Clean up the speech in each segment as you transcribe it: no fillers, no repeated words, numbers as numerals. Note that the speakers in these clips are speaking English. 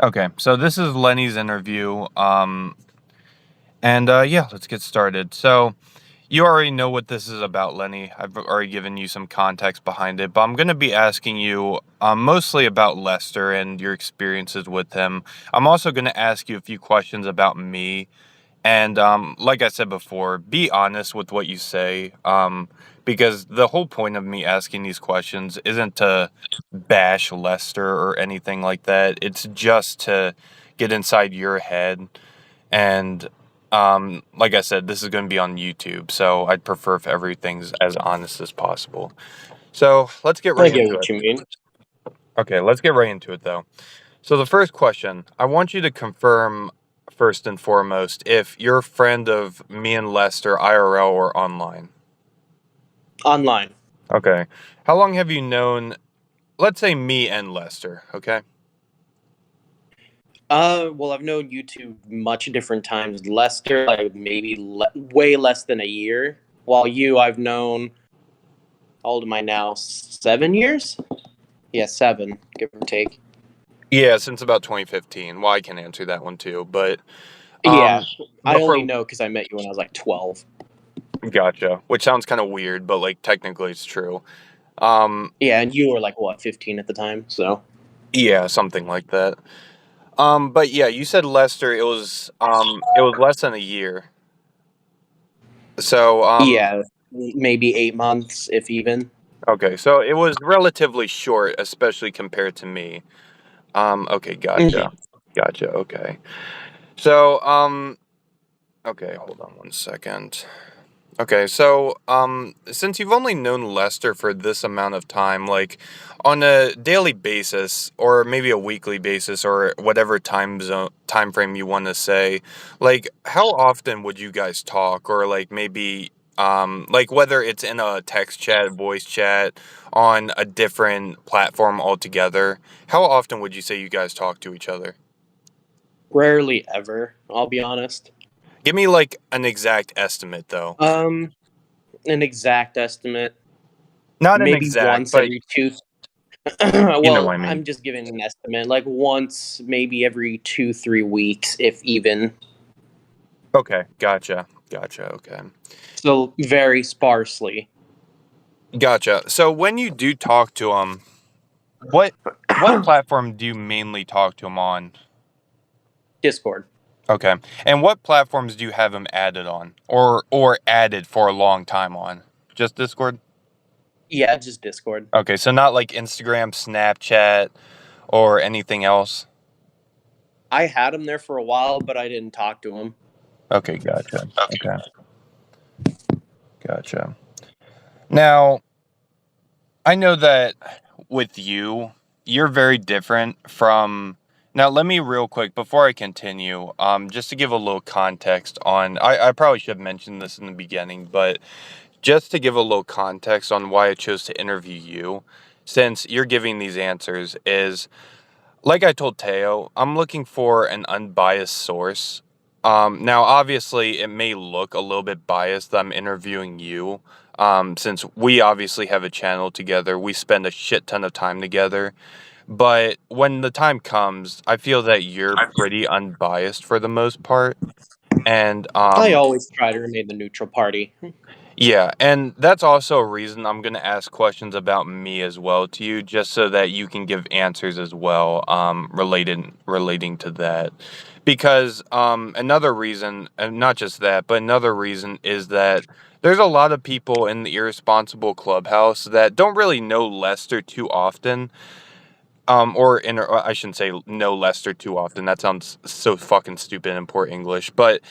Okay, so this is Lenny's interview. Yeah, let's get started. So you already know what this is about, Lenny. I've already given you some context behind it, but I'm going to be asking you mostly about Lester and your experiences with him. I'm also going to ask you a few questions about me. And like I said before, be honest with what you say, because the whole point of me asking these questions isn't to bash Lester or anything like that. It's just to get inside your head. And like I said, this is going to be on YouTube, so I'd prefer if everything's as honest as possible. So let's get I right get into what it. you mean. Okay, let's get right into it though. So the first question, I want you to confirm first and foremost if you're a friend of me and Lester IRL or online. Online. Okay. How long have you known, let's say me and Lester, okay? Well, I've known you two much different times. Lester, like maybe way less than a year. While you, I've known. How old am I now? 7 years? Yeah, seven, give or take. Yeah, since about 2015. Well, I can answer that one too, but Yeah, um I only before know because I met you when I was like 12. gotcha, which sounds kind of weird, but like technically it's true. Um Yeah, and you were like what, 15 at the time? So yeah, something like that. But yeah, you said Lester, it was less than a year. So yeah, maybe 8 months, if even. okay, so it was relatively short, especially compared to me. Okay, Mhm. gotcha. Gotcha, okay. So, okay, hold on one second. Okay, so, since you've only known Lester for this amount of time, like, on a daily basis, or maybe a weekly basis, or whatever time frame you want to say, like, how often would you guys talk, or like maybe, like whether it's in a text chat, voice chat, on a different platform altogether, how often would you say you guys talk to each other? Rarely ever, I'll be honest. Give me like an exact estimate, though. Um, an exact estimate, Not an maybe exact, once but every two. you know what Well, I mean. I'm just giving an estimate, like once, maybe every 2, 3 weeks, if even. Okay, gotcha. Gotcha. Okay. So very sparsely. Gotcha. So when you do talk to them, what what platform do you mainly talk to them on? Discord. Okay. And what platforms do you have them added on or added for a long time on? Just Discord? Yeah, just Discord. Okay, so not like Instagram, Snapchat, or anything else? I had him there for a while, but I didn't talk to him. Okay, gotcha. Okay. Gotcha. Now, I know that with you, you're very different from. Now, let me real quick before I continue, just to give a little context on. I probably should have mentioned this in the beginning, but just to give a little context on why I chose to interview you, since you're giving these answers, is like I told Teo, I'm looking for an unbiased source. Now, obviously, it may look a little bit biased that I'm interviewing you, since we obviously have a channel together. We spend a shit ton of time together. But when the time comes, I feel that you're pretty unbiased for the most part. And I always try to remain the neutral party. yeah, and that's also a reason I'm going to ask questions about me as well to you, just so that you can give answers as well, relating to that. Because another reason, and not just that, but another reason is that there's a lot of people in the irresponsible clubhouse that don't really know Lester too often, or I shouldn't say know Lester too often. That sounds so fucking stupid in poor English, but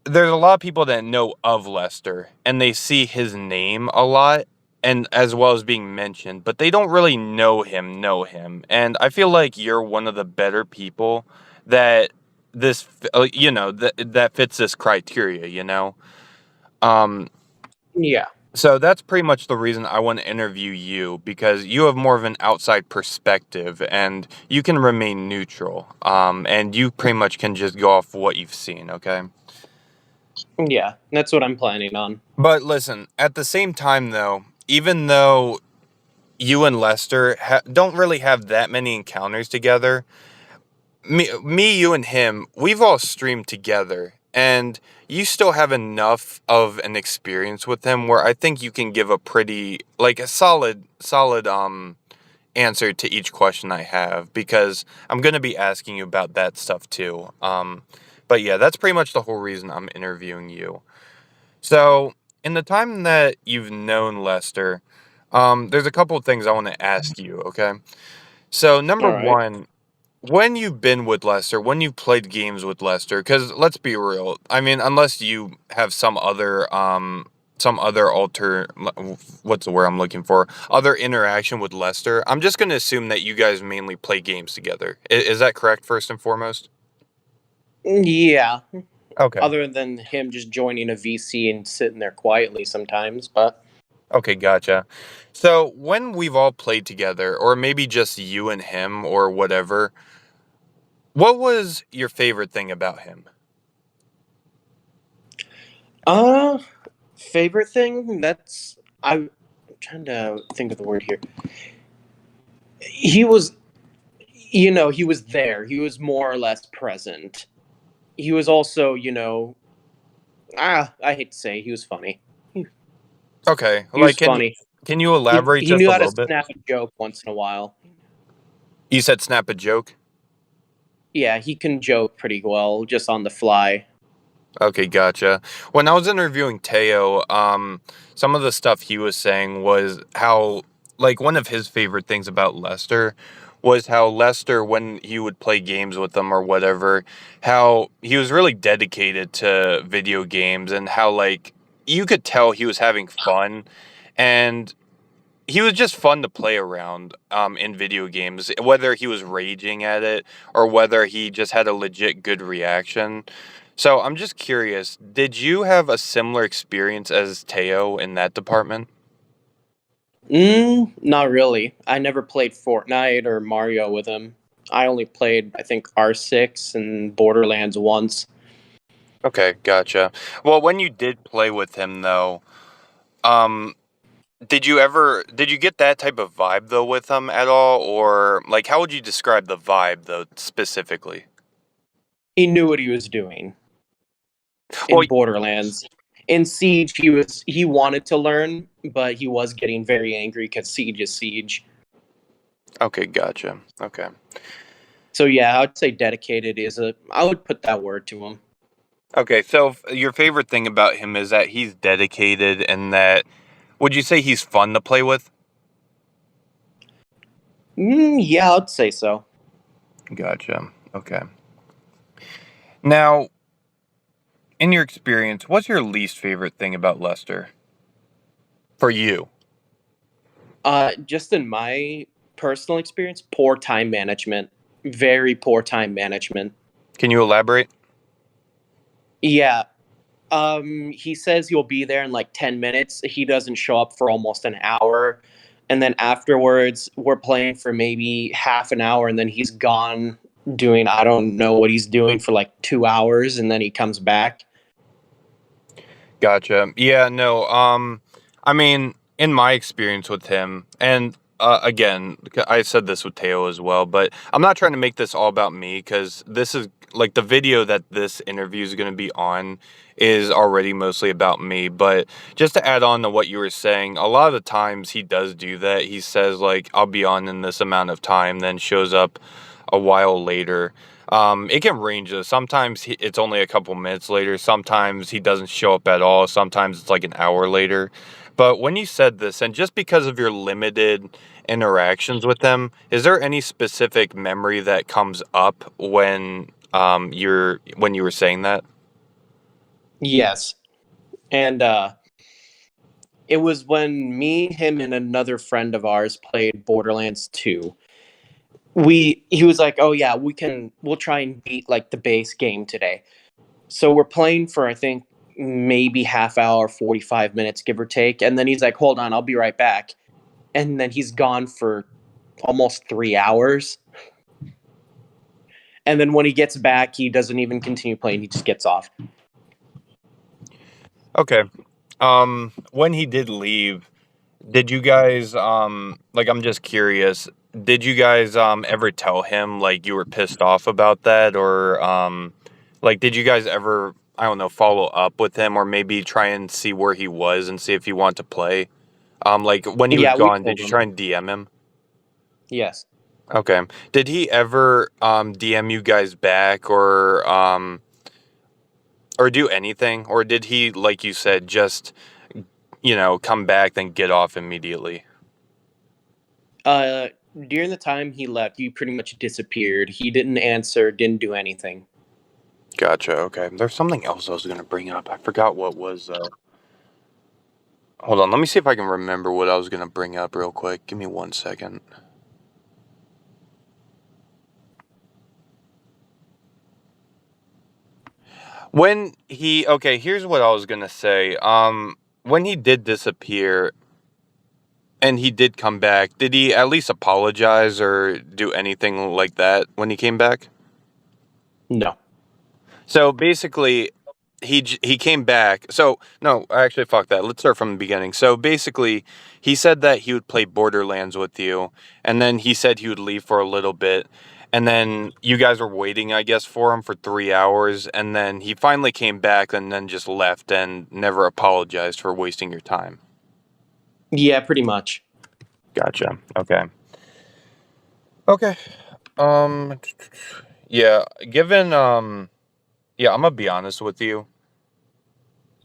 there's a lot of people that know of Lester and they see his name a lot and as well as being mentioned, but they don't really know him. And I feel like you're one of the better people that that fits this criteria, you know? Um, Yeah. so that's pretty much the reason I want to interview you because you have more of an outside perspective and you can remain neutral. And you pretty much can just go off what you've seen, okay? Yeah, that's what I'm planning on. But listen, at the same time, though, even though you and Lester don't really have that many encounters together, you and him, we've all streamed together, and you still have enough of an experience with him where I think you can give a pretty, like a solid answer to each question I have, because I'm going to be asking you about that stuff too. But yeah, that's pretty much the whole reason I'm interviewing you. So, in the time that you've known Lester, there's a couple of things I want to ask you, okay? So, number All right. one, when you've been with Lester, when you've played games with Lester, because let's be real, I mean, unless you have some other what's the word I'm looking for? Other interaction with Lester, I'm just going to assume that you guys mainly play games together. Is that correct, first and foremost? Yeah. Okay. Other than him just joining a VC and sitting there quietly sometimes, but Okay, gotcha. So when we've all played together, or maybe just you and him, or whatever, what was your favorite thing about him? uh favorite thing, I'm trying to think of the word here. He was, he was there. He was more or less present. He was also, I hate to say, he was funny. He, Okay, he was like funny. can you He elaborate he just knew a how to little bit? snap a joke once in a while. You said snap a joke. Yeah, he can joke pretty well just on the fly. Okay, gotcha. When I was interviewing Teo, some of the stuff he was saying was how, like, one of his favorite things about Lester was how Lester, when he would play games with them or whatever, how he was really dedicated to video games, and how, like, you could tell he was having fun, and he was just fun to play around in video games, whether he was raging at it or whether he just had a legit good reaction. So I'm just curious, did you have a similar experience as Teo in that department? Not really. I never played Fortnite or Mario with him. I only played, I think, R6 and Borderlands once. Okay, gotcha. Well, when you did play with him though, um, did you get that type of vibe though with him at all? Or like how would you describe the vibe though specifically? He knew what he was doing Well, in Borderlands. In Siege, he wanted to learn, but he was getting very angry because Siege is Siege. okay, gotcha. Okay. So yeah, I would say dedicated is a. I would put that word to him. Okay, so your favorite thing about him is that he's dedicated, and that would you say he's fun to play with? Yeah, I'd say so. Gotcha. Okay. Now, in your experience, what's your least favorite thing about Lester for you? Just in my personal experience, poor time management. Very poor time management. Can you elaborate? Yeah. He says he'll be there in like 10 minutes. He doesn't show up for almost an hour. And then afterwards, we're playing for maybe half an hour, and then he's gone doing, I don't know what he's doing for like 2 hours, and then he comes back. Gotcha. Yeah, no. I mean, in my experience with him, and again, I said this with Teo as well, but I'm not trying to make this all about me, because this is like the video that this interview is going to be on is already mostly about me. But just to add on to what you were saying, a lot of the times he does do that. He says, like, I'll be on in this amount of time, then shows up a while later. It can range. Sometimes it's only a couple minutes later. Sometimes he doesn't show up at all. Sometimes it's like an hour later. But when you said this, and just because of your limited interactions with them, is there any specific memory that comes up when you were saying that? Yes. And it was when me, him, and another friend of ours played Borderlands 2. He was like, "Oh yeah, we'll try and beat like the base game today." So we're playing for, I think, maybe half hour, 45 minutes, give or take. And then he's like, hold on, I'll be right back. And then he's gone for almost 3 hours. And then when he gets back, he doesn't even continue playing. He just gets off. Okay. When he did leave, did you guys like, I'm just curious, did you guys ever tell him like you were pissed off about that, or like did you guys ever, I don't know, follow up with him or maybe try and see where he was and see if he wanted to play? Like when he was Yeah, we gone, did told you him. try and DM him? Yes. Okay. Did he ever DM you guys back or do anything, or did he, like you said, just come back then get off immediately? During the time he left, he pretty much disappeared. He didn't answer, didn't do anything. Gotcha. Okay. There's something else I was gonna bring up. I forgot what was. Hold on. Let me see if I can remember what I was gonna bring up real quick. Give me 1 second. Okay, here's what I was gonna say. When he did disappear and he did come back, did he at least apologize or do anything like that when he came back? No. So basically, he came back. So no, actually, fuck that. Let's start from the beginning. So basically, he said that he would play Borderlands with you, and then he said he would leave for a little bit, and then you guys were waiting, I guess, for him for 3 hours, and then he finally came back, and then just left and never apologized for wasting your time. Yeah, pretty much. Gotcha. Okay. Okay. Um. Yeah. Yeah, I'm gonna be honest with you.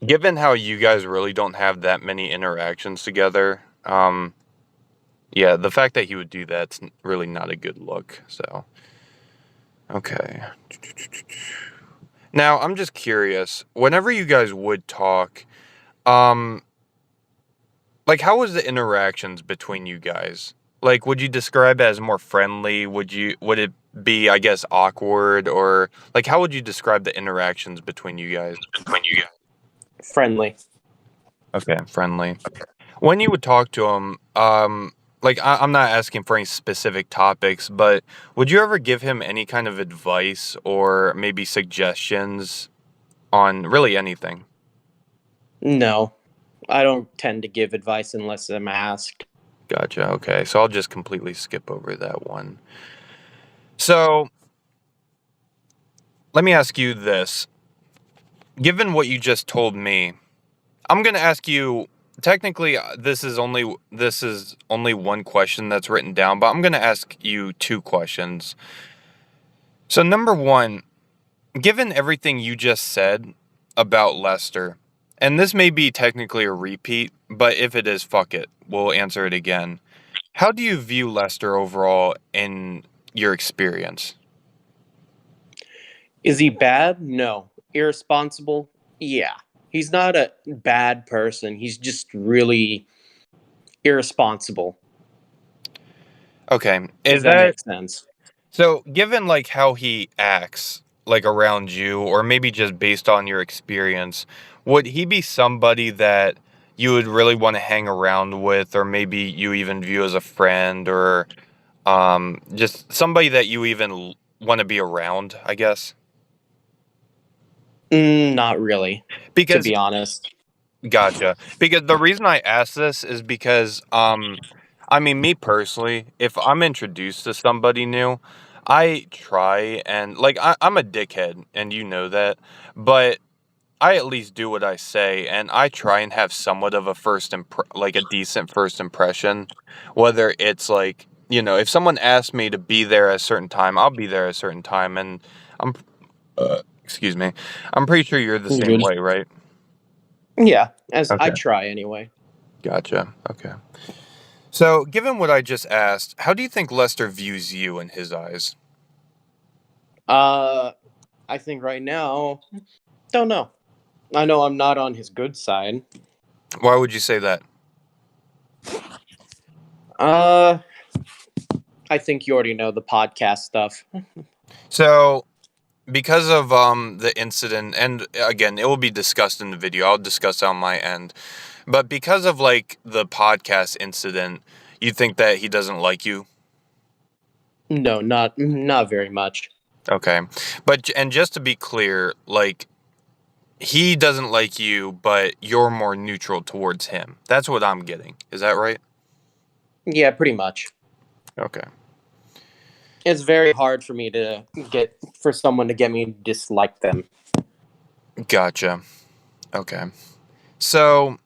Given how you guys really don't have that many interactions together, yeah, the fact that he would do that's really not a good look. So, okay. Now, I'm just curious. Whenever you guys would talk, um, like how was the interactions between you guys? Like, would you describe it as more friendly? Would it be, I guess, awkward, or like how would you describe the interactions between you guys? Friendly. Okay, friendly. When you would talk to him, like I'm not asking for any specific topics, but would you ever give him any kind of advice or maybe suggestions on really anything? No. I don't tend to give advice unless I'm asked. Gotcha. Okay, so I'll just completely skip over that one. So let me ask you this. Given what you just told me, I'm gonna ask you. Technically, this is only one question that's written down, but I'm gonna ask you two questions. So number one, given everything you just said about Lester, and this may be technically a repeat, but if it is, fuck it. We'll answer it again. How do you view Lester overall in your experience? Is he bad? No. Irresponsible? Yeah. He's not a bad person. He's just really irresponsible, Okay, if is that that makes sense. so? Given like how he acts, like around you, or maybe just based on your experience, would he be somebody that you would really want to hang around with, or maybe you even view as a friend, or just somebody that you even want to be around, I guess. Not really, to Because be honest. gotcha. Because the reason I ask this is because I mean me personally, if I'm introduced to somebody new, I try and like I'm a dickhead and you know that, but I at least do what I say and I try and have somewhat of a like a decent first impression, whether it's like, if someone asks me to be there at a certain time, I'll be there at a certain time and I'm excuse me. I'm pretty sure you're the You're same good. way, right? Yeah, as I Okay. try anyway. Gotcha. Okay. So, given what I just asked, how do you think Lester views you in his eyes? Uh, I think right now, don't know. I know I'm not on his good side. Why would you say that? Uh, I think you already know the podcast stuff. So, because of the incident, and again, it will be discussed in the video. I'll discuss it on my end. But because of like the podcast incident, you think that he doesn't like you? No, not very much. Okay. And just to be clear, like he doesn't like you, but you're more neutral towards him. That's what I'm getting. Is that right? Yeah, pretty much. Okay. It's very hard for me to get for someone to get me to dislike them. Gotcha. Okay. So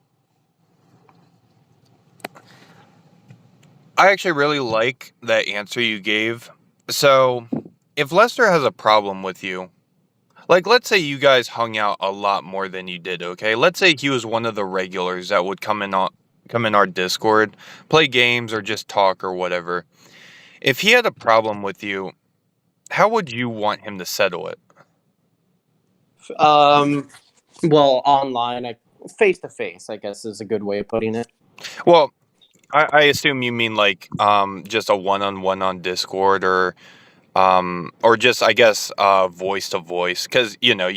I actually really like that answer you gave. So if Lester has a problem with you, like let's say you guys hung out a lot more than you did, okay? Let's say he was one of the regulars that would come in our Discord, play games or just talk or whatever. If he had a problem with you, how would you want him to settle it? Um, well, online, face to face, I guess is a good way of putting it. Well, I assume you mean like just a one-on-one on Discord or just I guess voice to voice because you know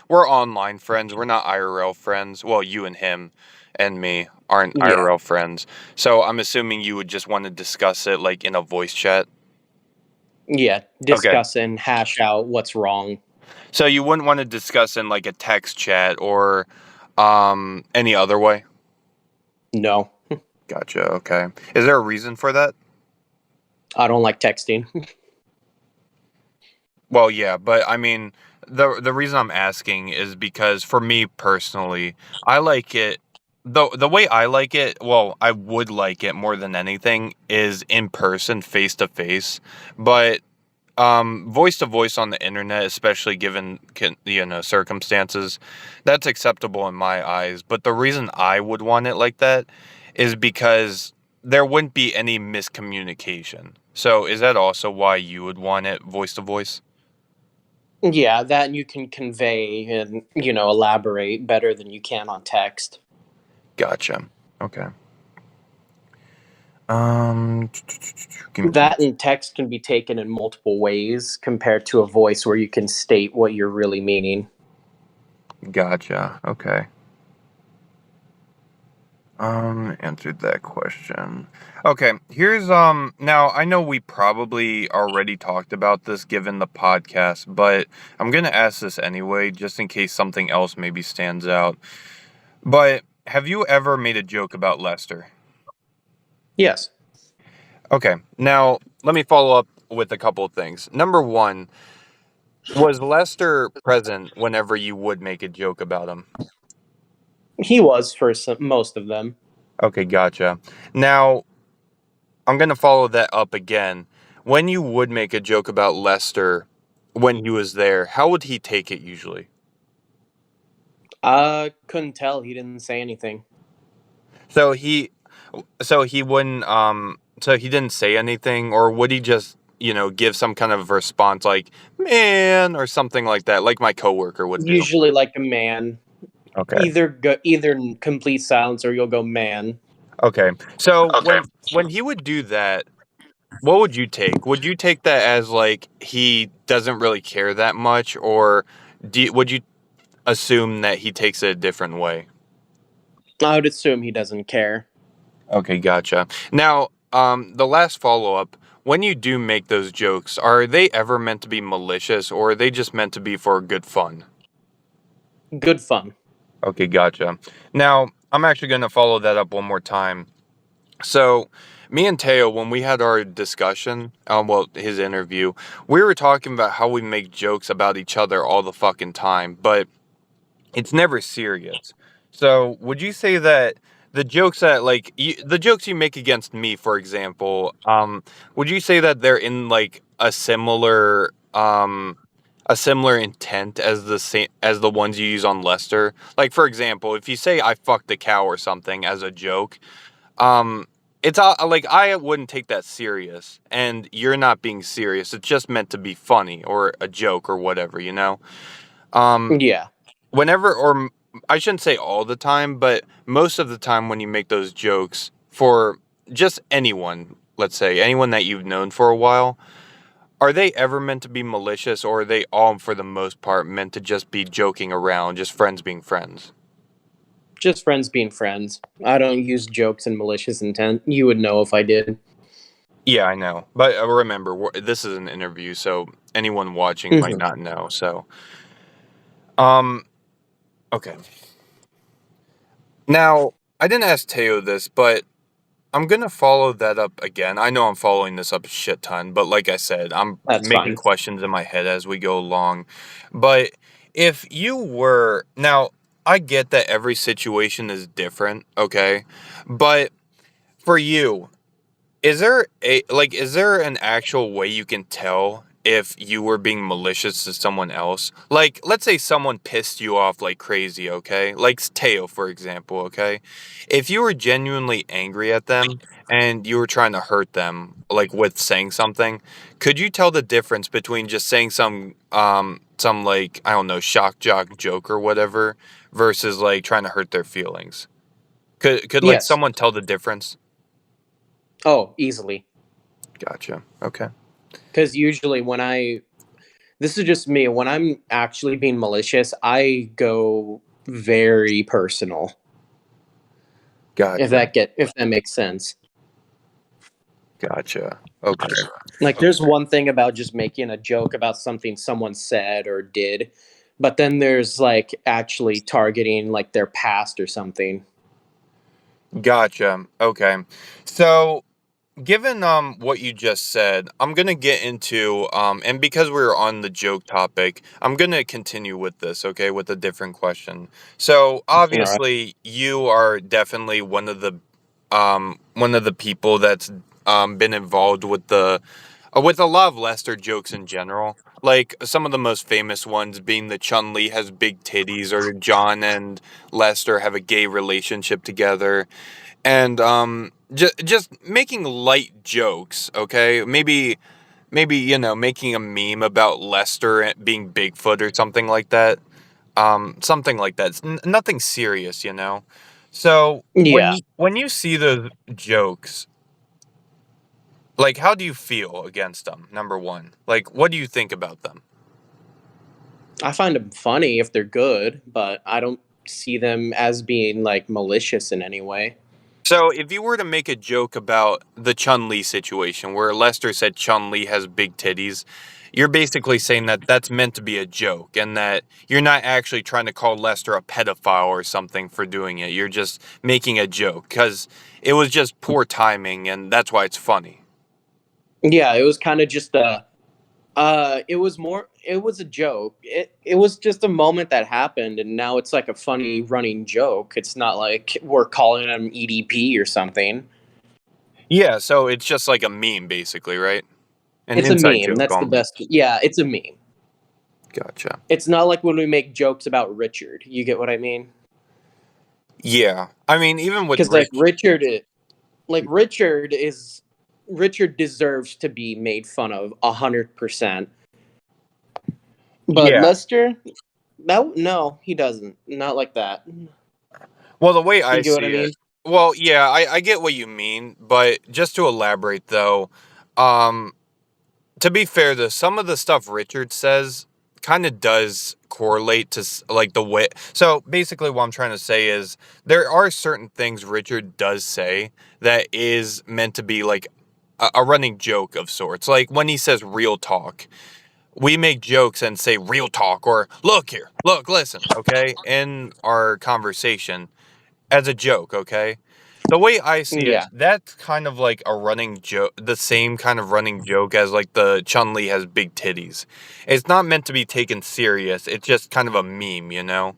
we're online friends, we're not IRL friends. Well, you and him and me aren't Yeah, IRL friends, so I'm assuming you would just want to discuss it like in a voice chat. yeah. Okay, Discuss and hash out what's wrong. so you wouldn't want to discuss in like a text chat or any other way. No, Gotcha. Okay, is there a reason for that? I don't like texting. Well, yeah, but I mean, the reason I'm asking is because for me personally, I like it the way I like it, well, I would like it more than anything is in person, face to face. But voice to voice on the internet, especially given circumstances, that's acceptable in my eyes. But the reason I would want it like that is because there wouldn't be any miscommunication. So, is that also why you would want it voice to voice? Yeah, that you can convey and elaborate better than you can on text. Gotcha. Okay. Um, give me That and text can be taken in multiple ways compared to a voice where you can state what you're really meaning. Gotcha. Okay. Answered that question. Okay, here's now I know we probably already talked about this given the podcast, but I'm gonna ask this anyway, just in case something else maybe stands out. But have you ever made a joke about Lester? Yes, Okay, now let me follow up with a couple of things. Number one, was Lester present whenever you would make a joke about him? he was for most of them. Okay, gotcha. Now, I'm going to follow that up again. When you would make a joke about Lester when he was there, how would he take it usually? I couldn't tell. He didn't say anything. So he wouldn't so he didn't say anything or would he just, give some kind of response like, "Man," or something like that, like my coworker would do. Usually, like a man, Okay. either complete silence or you'll go man. Okay. So Okay. when he would do that, what would you take? Would you take that as like he doesn't really care that much, or would you assume that he takes it a different way? I would assume he doesn't care. Okay, gotcha. Now, the last follow up, when you do make those jokes, are they ever meant to be malicious, or are they just meant to be for good fun? Good fun. Okay, gotcha. Now, I'm actually going to follow that up one more time. So, me and Teo, when we had our discussion, well, his interview, we were talking about how we make jokes about each other all the fucking time, but it's never serious. So, would you say that the jokes that the jokes you make against me, for example, would you say that they're in like a similar intent as the same as the ones you use on Lester? Like, for example, if you say I fucked a cow or something as a joke, um, it's like I wouldn't take that serious, and you're not being serious. It's just meant to be funny or a joke or whatever, you know. Um, Yeah. whenever, I shouldn't say all the time, but most of the time when you make those jokes for just anyone, let's say anyone that you've known for a while, are they ever meant to be malicious, or are they all for the most part meant to just be joking around, just friends being friends? Just friends being friends. I don't use jokes in malicious intent. You would know if I did. Yeah, I know. But remember, this is an interview, so anyone watching might Mhm. not know. So, um, okay. Now, I didn't ask Teo this, but I'm gonna follow that up again. I know I'm following this up a shit ton, but like I said, I'm That's making fine. questions in my head as we go along. But if you were now, I get that every situation is different, okay? But for you, is there an actual way you can tell if you were being malicious to someone else? Like, let's say someone pissed you off like crazy, okay? Like Teo, for example, okay? If you were genuinely angry at them and you were trying to hurt them, like with saying something, could you tell the difference between just saying some like, I don't know, shock jock joke or whatever versus like trying to hurt their feelings? Could like Yes. someone tell the difference? Oh, easily. Gotcha. Okay. Because usually this is just me. When I'm actually being malicious, I go very personal. Gotcha. If that makes sense. Gotcha. Okay. Like there's one thing about just making a joke about something someone said or did, but then there's like actually targeting like their past or something. Gotcha. Okay. So, given what you just said, I'm gonna get into and because we're on the joke topic, I'm gonna continue with this, okay, with a different question. So, All right. obviously, you are definitely one of the people that's been involved with a lot of Lester jokes in general. Like some of the most famous ones being the Chun Li has big titties, or John and Lester have a gay relationship together, and just making light jokes. Okay, maybe making a meme about Lester being Bigfoot or something like that. Something like that. It's nothing serious, you know. So Yeah, when you see those jokes, like, how do you feel against them? Number one, like, what do you think about them? I find them funny if they're good, but I don't see them as being like malicious in any way. So, if you were to make a joke about the Chun Li situation, where Lester said Chun Li has big titties, you're basically saying that that's meant to be a joke, and that you're not actually trying to call Lester a pedophile or something for doing it. You're just making a joke because it was just poor timing, and that's why it's funny. Yeah, it was kind of just a it was a joke. It was just a moment that happened and now it's like a funny running joke. It's not like we're calling him EDP or something. Yeah, so it's just like a meme, basically, right? An It's a inside meme. joke That's the almost. best. Yeah, it's a meme. Gotcha. It's not like when we make jokes about Richard. You get what I mean? Yeah. I mean, even with Cuz like Rich, Richard deserves to be made fun of 100%. But yeah. Lester, no, he doesn't. Not like that. Well, the way I You get what I see mean? it, well, yeah, I get what you mean, but just to elaborate though, um, to be fair though, some of the stuff Richard says kind of does correlate to like the way. So basically, what I'm trying to say is there are certain things Richard does say that is meant to be like a running joke of sorts. Like when he says real talk, we make jokes and say real talk or look here, look, listen, okay, in our conversation as a joke, okay? The way I see it, Yeah. that's kind of like a running joke, the same kind of running joke as like the Chun Li has big titties. It's not meant to be taken serious. It's just kind of a meme, you know?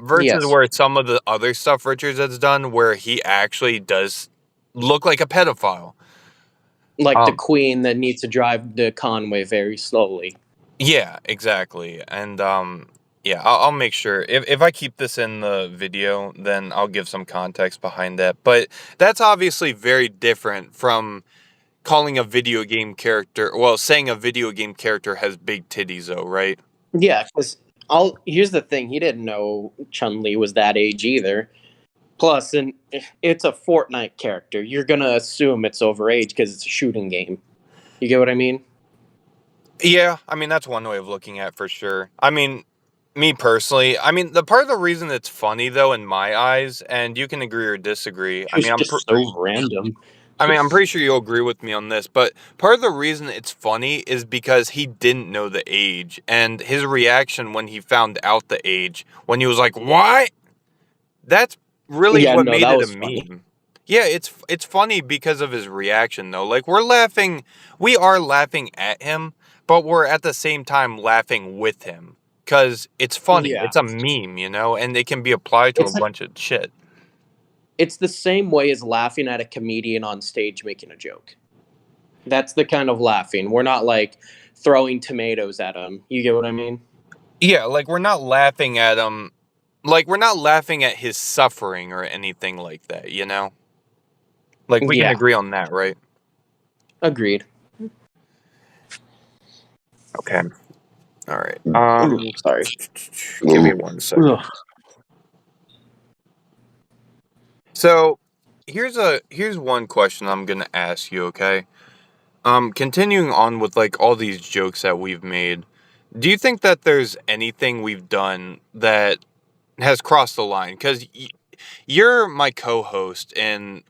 Versus Yes. where some of the other stuff Richards has done where he actually does look like a pedophile. Like the Um, queen that needs to drive the Conway very slowly. yeah, exactly. And yeah, I'll make sure if I keep this in the video, then I'll give some context behind that. But that's obviously very different from calling a video game character, well, saying a video game character has big titties though, right? Yeah, because I'll here's the thing: he didn't know Chun Li was that age either. Plus, and it's a Fortnite character. You're gonna assume it's overage because it's a shooting game. You get what I mean? Yeah, I mean that's one way of looking at it for sure. I mean, me personally, I mean the part of the reason it's funny though in my eyes, and you can agree or disagree. It was just so random. I'm pretty sure you'll agree with me on this, but part of the reason it's funny is because he didn't know the age, and his reaction when he found out the age, when he was like, "What?" That's really Yeah, what no, made that it a was funny. meme. Yeah, it's funny because of his reaction though. Like we are laughing at him, but we're at the same time laughing with him because it's funny. Yeah. It's a meme, and it can be applied to a It's like bunch of shit. it's the same way as laughing at a comedian on stage making a joke. That's the kind of laughing. We're not like throwing tomatoes at him. You get what I mean? Yeah, like we're not laughing at him, like we're not laughing at his suffering or anything like that. Like we can Yeah. agree on that, right? Agreed. Okay. All right. Sorry. Give me one second. Ugh. So, here's one question I'm gonna ask you, okay? Continuing on with like all these jokes that we've made, do you think that there's anything we've done that has crossed the line? Because you're my co-host in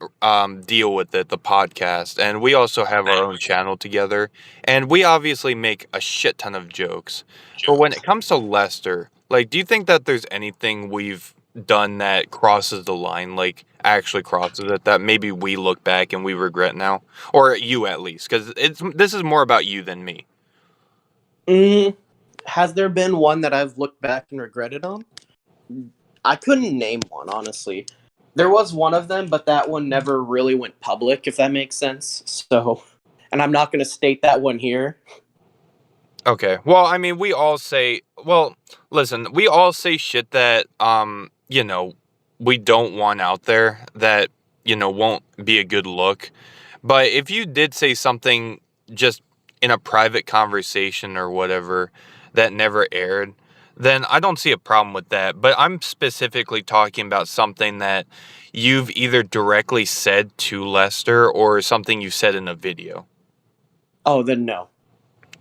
Deal With It, the podcast, and we also have our own channel together, and we obviously make a shit ton of jokes. But when it comes to Lester, like, do you think that there's anything we've done that crosses the line, like actually crosses it, that maybe we look back and we regret now, or you at least? Because this is more about you than me. Mm, has there been one that I've looked back and regretted on? I couldn't name one, honestly. There was one of them, but that one never really went public, if that makes sense. So, and I'm not going to state that one here. Okay. Well, I mean, listen, we all say shit that we don't want out there that, won't be a good look. But if you did say something just in a private conversation or whatever that never aired, then I don't see a problem with that. But I'm specifically talking about something that you've either directly said to Lester or something you said in a video. Oh, then no.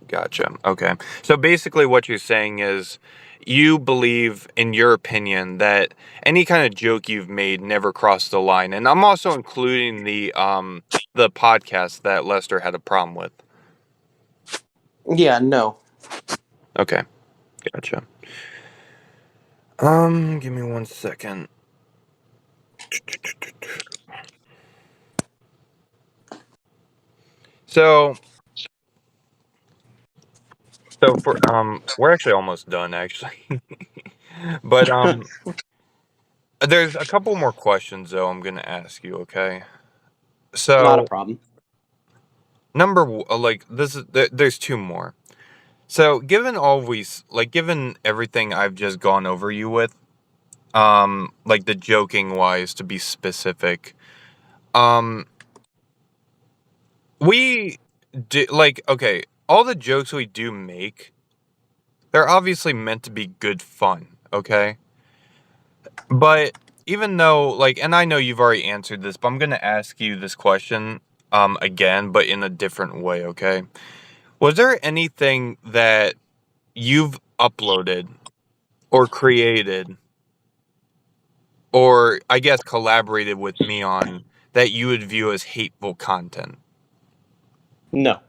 Gotcha. Okay. So basically, what you're saying is you believe, in your opinion, that any kind of joke you've made never crossed the line. And I'm also including the podcast that Lester had a problem with. Yeah, no. Okay. Gotcha. Give me one second. So we're actually almost done actually. But there's a couple more questions though I'm gonna ask you, okay? Not a So problem. like there's two more. So given everything I've just gone over you with, like the joking wise to be specific, um, we do like okay, all the jokes we do make, they're obviously meant to be good fun, okay? But even though like, and I know you've already answered this, but I'm gonna ask you this question again, but in a different way, okay? Was there anything that you've uploaded or created or I guess collaborated with me on that you would view as hateful content? No.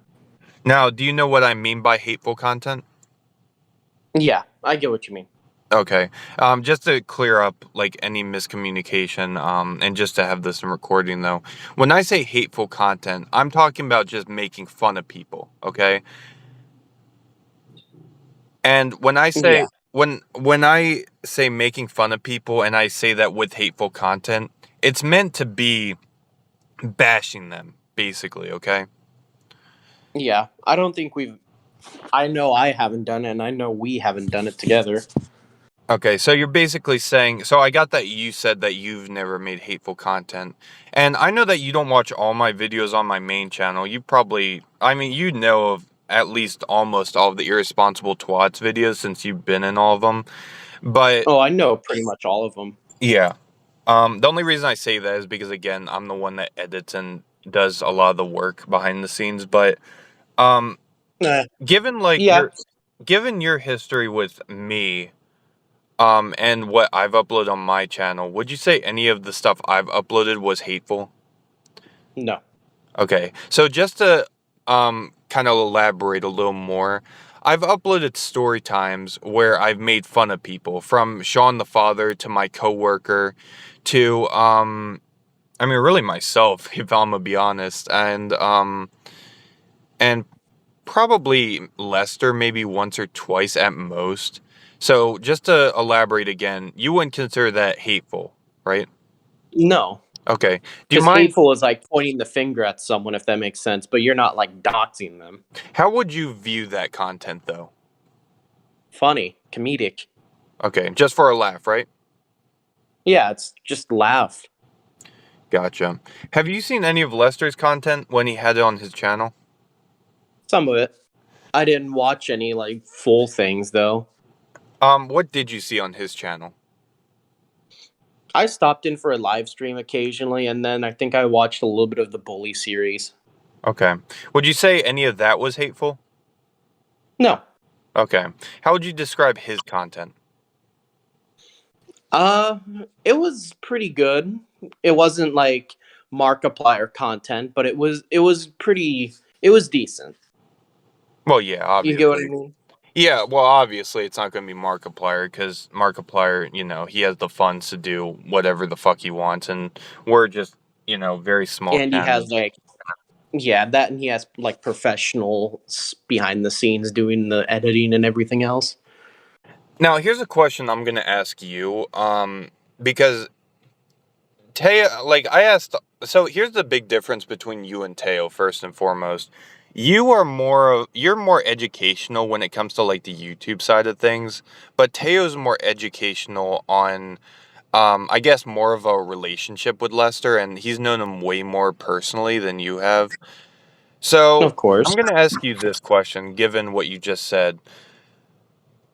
Now, do you know what I mean by hateful content? Yeah, I get what you mean. Okay. Just to clear up like any miscommunication, and just to have this in recording though, when I say hateful content, I'm talking about just making fun of people, okay? And Yeah. when I say making fun of people and I say that with hateful content, it's meant to be bashing them, basically, okay? Yeah. I know I haven't done it, and I know we haven't done it together. Okay, so you're basically saying, so I got that you said that you've never made hateful content. And I know that you don't watch all my videos on my main channel. I mean, you know of at least almost all of the Irresponsible Twats videos since you've been in all of them. But Oh, I know pretty much all of them. yeah, the only reason I say that is because, again, I'm the one that edits and does a lot of the work behind the scenes. But um, given like Yeah. given your history with me, and what I've uploaded on my channel, would you say any of the stuff I've uploaded was hateful? No. Okay, so just to kind of elaborate a little more, I've uploaded story times where I've made fun of people, from Sean the father to my coworker to I mean, really myself, if I'm gonna be honest, and probably Lester maybe once or twice at most. So just to elaborate again, you wouldn't consider that hateful, right? No, Okay. Do you because mind? hateful is like pointing the finger at someone, if that makes sense. But you're not like doxing them. How would you view that content though? Funny, comedic. Okay, just for a laugh, right? Yeah, it's just laugh. Gotcha. Have you seen any of Lester's content when he had it on his channel? Some of it. I didn't watch any like full things though. What did you see on his channel? I stopped in for a live stream occasionally, and then I think I watched a little bit of the Bully series. Okay. Would you say any of that was hateful? No. Okay. How would you describe his content? Uh, it was pretty good. It wasn't like Markiplier content, but it was pretty. It was decent. Well, yeah, You get what I obviously. mean? Yeah, well, obviously it's not going to be Markiplier because Markiplier, he has the funds to do whatever the fuck he wants, and we're just, very small And he has channels. like, yeah, that, and he has like professionals behind the scenes doing the editing and everything else. Now, here's a question I'm going to ask you, because Teo, like I asked, so here's the big difference between you and Teo, first and foremost. You're more educational when it comes to like the YouTube side of things, but Teo's more educational on, I guess more of a relationship with Lester, and he's known him way more personally than you have. So Of course. I'm going to ask you this question, given what you just said.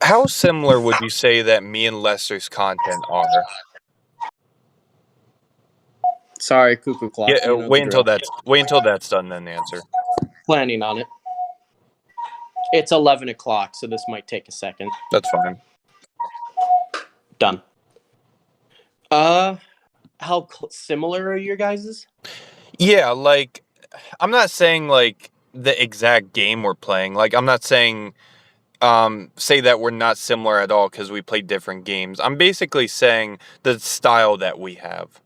How similar would you say that me and Lester's content are? Sorry, cuckoo Yeah, clock. You know the drill. wait until that's done, then answer. Planning on it. It's 11 o'clock, so this might take a second. That's fine. Done. Uh, how similar are your guys's? Yeah, like I'm not saying like the exact game we're playing. Like I'm not saying say that we're not similar at all because we play different games. I'm basically saying the style that we have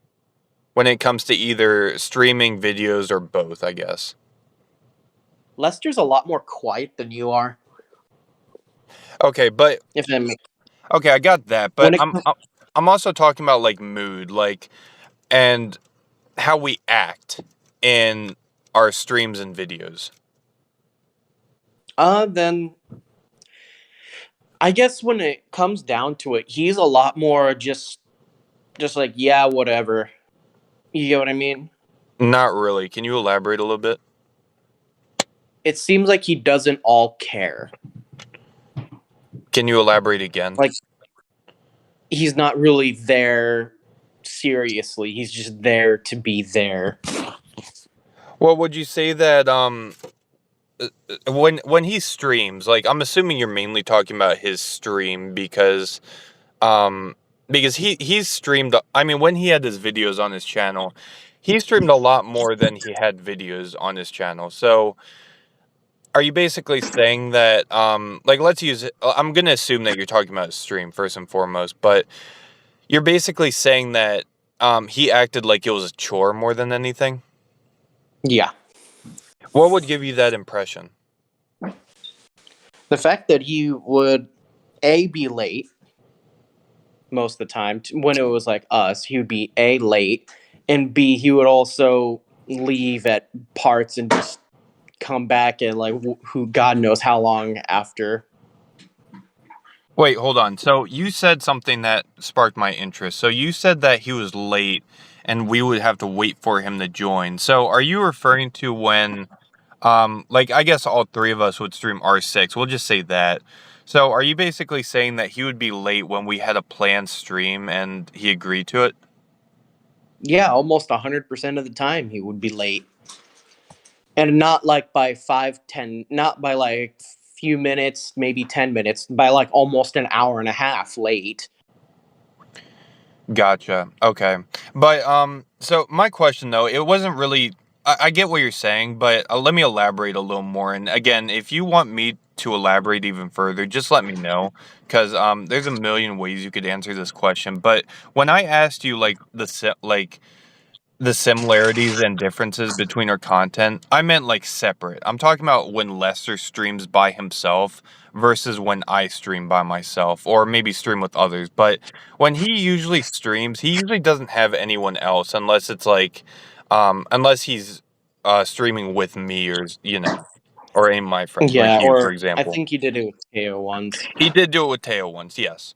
when it comes to either streaming videos or both, I guess. Lester's a lot more quiet than you are. Okay, but If that makes okay, I got that, but when it I'm also talking about like mood, like and how we act in our streams and videos. then I guess when it comes down to it, he's a lot more just like, yeah, whatever. You get what I mean? Not really. Can you elaborate a little bit? It seems like he doesn't all care. Can you elaborate again? Like he's not really there seriously. He's just there to be there. Well, would you say that when he streams, like I'm assuming you're mainly talking about his stream because he's streamed, I mean when he had his videos on his channel, he streamed a lot more than he had videos on his channel. So, are you basically saying that like let's use it, I'm going to assume that you're talking about his stream first and foremost, but you're basically saying that he acted like it was a chore more than anything? Yeah. What would give you that impression? The fact that he would A be late most of the time when it was like us, he would be A late, and B he would also leave at parts and just come back and like who God knows how long after. Wait, hold on. So you said something that sparked my interest. So you said that he was late and we would have to wait for him to join. So are you referring to when like I guess all three of us would stream R6. We'll just say that. So are you basically saying that he would be late when we had a planned stream and he agreed to it? Yeah, almost 100% of the time he would be late, and not like by 5, 10, not by like few minutes, maybe 10 minutes, by like almost an hour and a half late. Gotcha. Okay. But so my question though, it wasn't really I get what you're saying, but let me elaborate a little more. And again, if you want me to elaborate even further, just let me know cuz there's a million ways you could answer this question. But when I asked you like the similarities and differences between our content. I meant like separate. I'm talking about when Lester streams by himself versus when I stream by myself or maybe stream with others. But when he usually streams, he usually doesn't have anyone else unless it's like unless he's streaming with me or or any of my friends like Yeah, you for or I example. think you did it with Teo once. He did do it with Teo once, yes.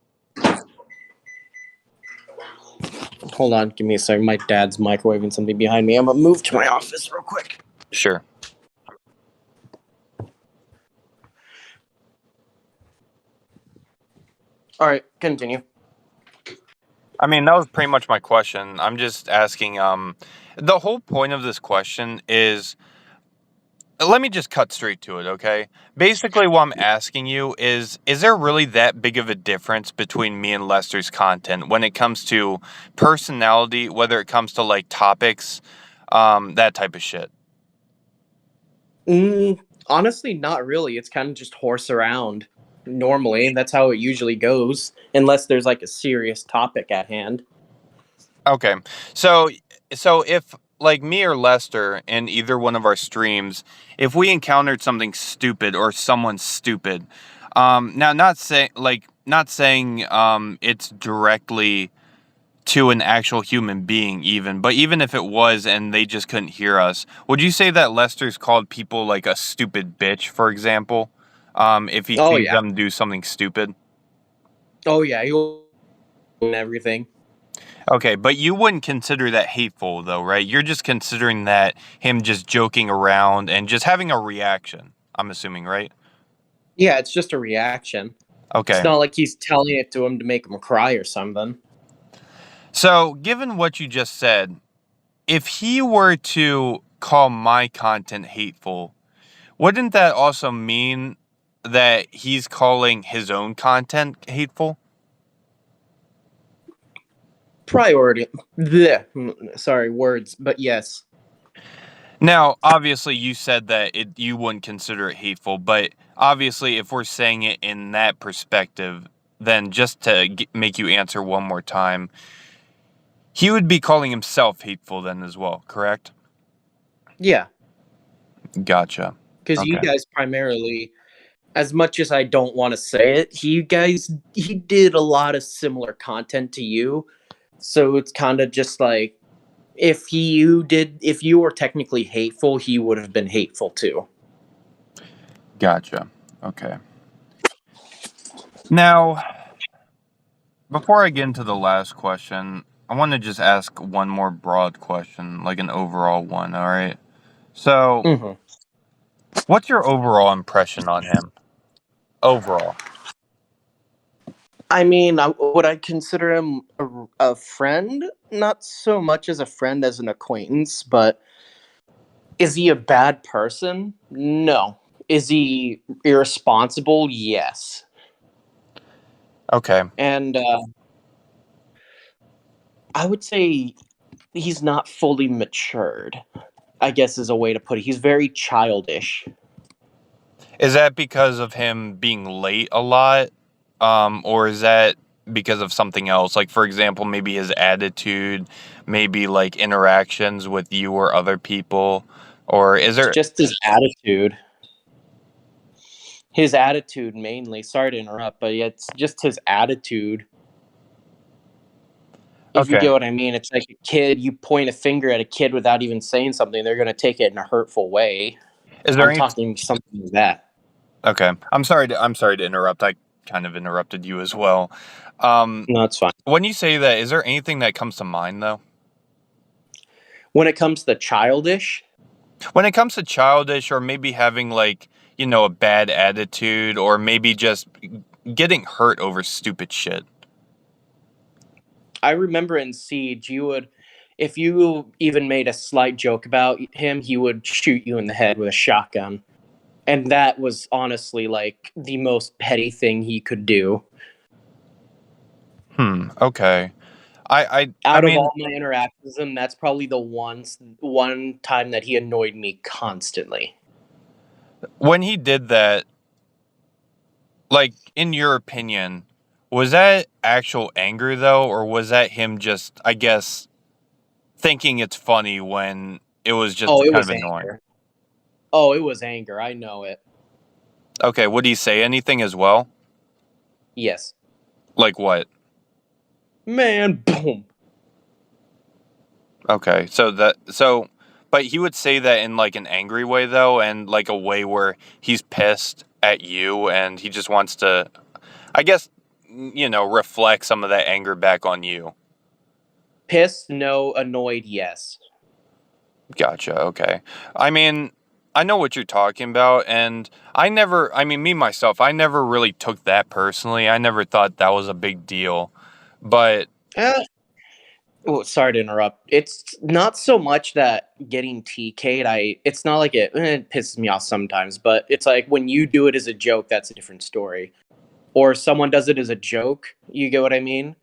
Hold on, give me a second. My dad's microwaving something behind me. I'm gonna move to my office real quick. Sure. All right, continue. I mean, that was pretty much my question. I'm just asking, the whole point of this question is, let me just cut straight to it, okay? Basically, what I'm asking you is there really that big of a difference between me and Lester's content when it comes to personality, whether it comes to like topics, that type of shit? Honestly, not really. It's kind of just horse around. Normally, that's how it usually goes, unless there's like a serious topic at hand. Okay. So so if like me or Lester in either one of our streams, if we encountered something stupid or someone stupid, now not saying it's directly to an actual human being even, but even if it was and they just couldn't hear us, would you say that Lester's called people like a stupid bitch, for example? If he Oh sees yeah, them do something stupid? oh yeah, you'll and everything. Okay, but you wouldn't consider that hateful though, right? You're just considering that him just joking around and just having a reaction. I'm assuming, right? Yeah, it's just a reaction. It's Okay. not like he's telling it to him to make him cry or something. So, given what you just said, if he were to call my content hateful, wouldn't that also mean that he's calling his own content hateful? Priority. Blech. Sorry, words, but yes. Now, obviously, you said that you wouldn't consider it hateful, but obviously, if we're saying it in that perspective, then just to make you answer one more time, he would be calling himself hateful then as well, correct? Yeah, Gotcha. because you Okay. guys primarily, as much as I don't want to say it, he did a lot of similar content to you. So it's kind of just like if you were technically hateful, he would have been hateful too. Gotcha. Okay. Now, before I get into the last question, I want to just ask one more broad question, like an overall one, all right? So, hmm what's your overall impression on him? Overall. I mean, would I consider him a friend? Not so much as a friend as an acquaintance, but is he a bad person? No. Is he irresponsible? Yes. Okay. And I would say he's not fully matured, I guess is a way to put it. He's very childish. Is that because of him being late a lot? Or is that because of something else? Like, for example, maybe his attitude, maybe like interactions with you or other people? Or is It's there. just his attitude. His attitude mainly. Sorry to interrupt, but yeah, it's just his attitude. If you Okay. get what I mean, it's like a kid, you point a finger at a kid without even saying something, they're going to take it in a hurtful way. Is there I'm any. talking something like that. Okay. I'm sorry to interrupt. I kind of interrupted you as well. Um, No, it's fine. when you say that, is there anything that comes to mind though? When it comes to childish, When it comes to childish or maybe having like, a bad attitude or maybe just getting hurt over stupid shit. I remember in Siege, if you even made a slight joke about him, he would shoot you in the head with a shotgun. And that was honestly like the most petty thing he could do. Okay. I Out of mean, all my interactions with him, that's probably the one time that he annoyed me constantly. when he did that, like in your opinion, was that actual anger though, or was that him just, I guess, thinking it's funny when it was just Oh, it kind of was annoying. anger. Oh, it was anger. I know it. Okay, would he say anything as well? Yes. Like what? Man, boom. Okay, but he would say that in like an angry way though, and like a way where he's pissed at you and he just wants to, I guess, reflect some of that anger back on you. Pissed, no. Annoyed, yes. Gotcha. Okay. I mean, I know what you're talking about, and me myself, I never really took that personally. I never thought that was a big deal, but Uh, oh, sorry to interrupt. It's not so much that getting TK'd. It's not like it pisses me off sometimes, but it's like when you do it as a joke, that's a different story. Or someone does it as a joke. You get what I mean?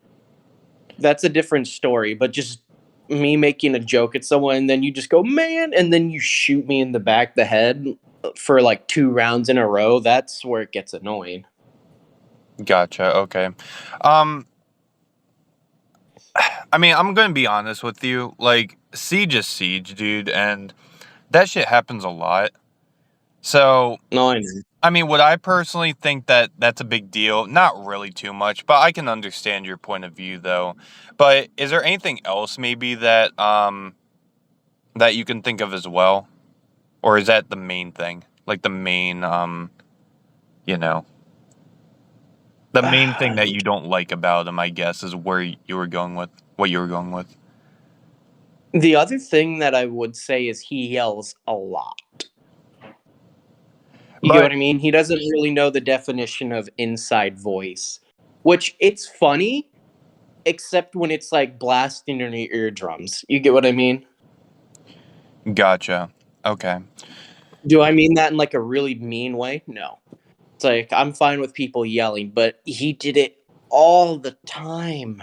That's a different story. But just me making a joke at someone, and then you just go, man, and then you shoot me in the back of the head for like 2 rounds in a row. That's where it gets annoying. gotcha. Okay. Um, I mean, I'm gonna be honest with you. Like, Siege is Siege, dude, and that shit happens a lot. So, No, I know. I mean, would I personally think that that's a big deal? Not really too much, but I can understand your point of view, though. But is there anything else maybe that you can think of as well, or is that the main thing? Like the main, you know, the main thing that you don't like about him, I guess, is where you were going with what you were going with. The other thing that I would say is he yells a lot. You get But what I mean? He doesn't really know the definition of inside voice, which it's funny, except when it's like blasting in your eardrums. You get what I mean? gotcha. Okay. Do I mean that in like a really mean way? No. It's like I'm fine with people yelling, but he did it all the time.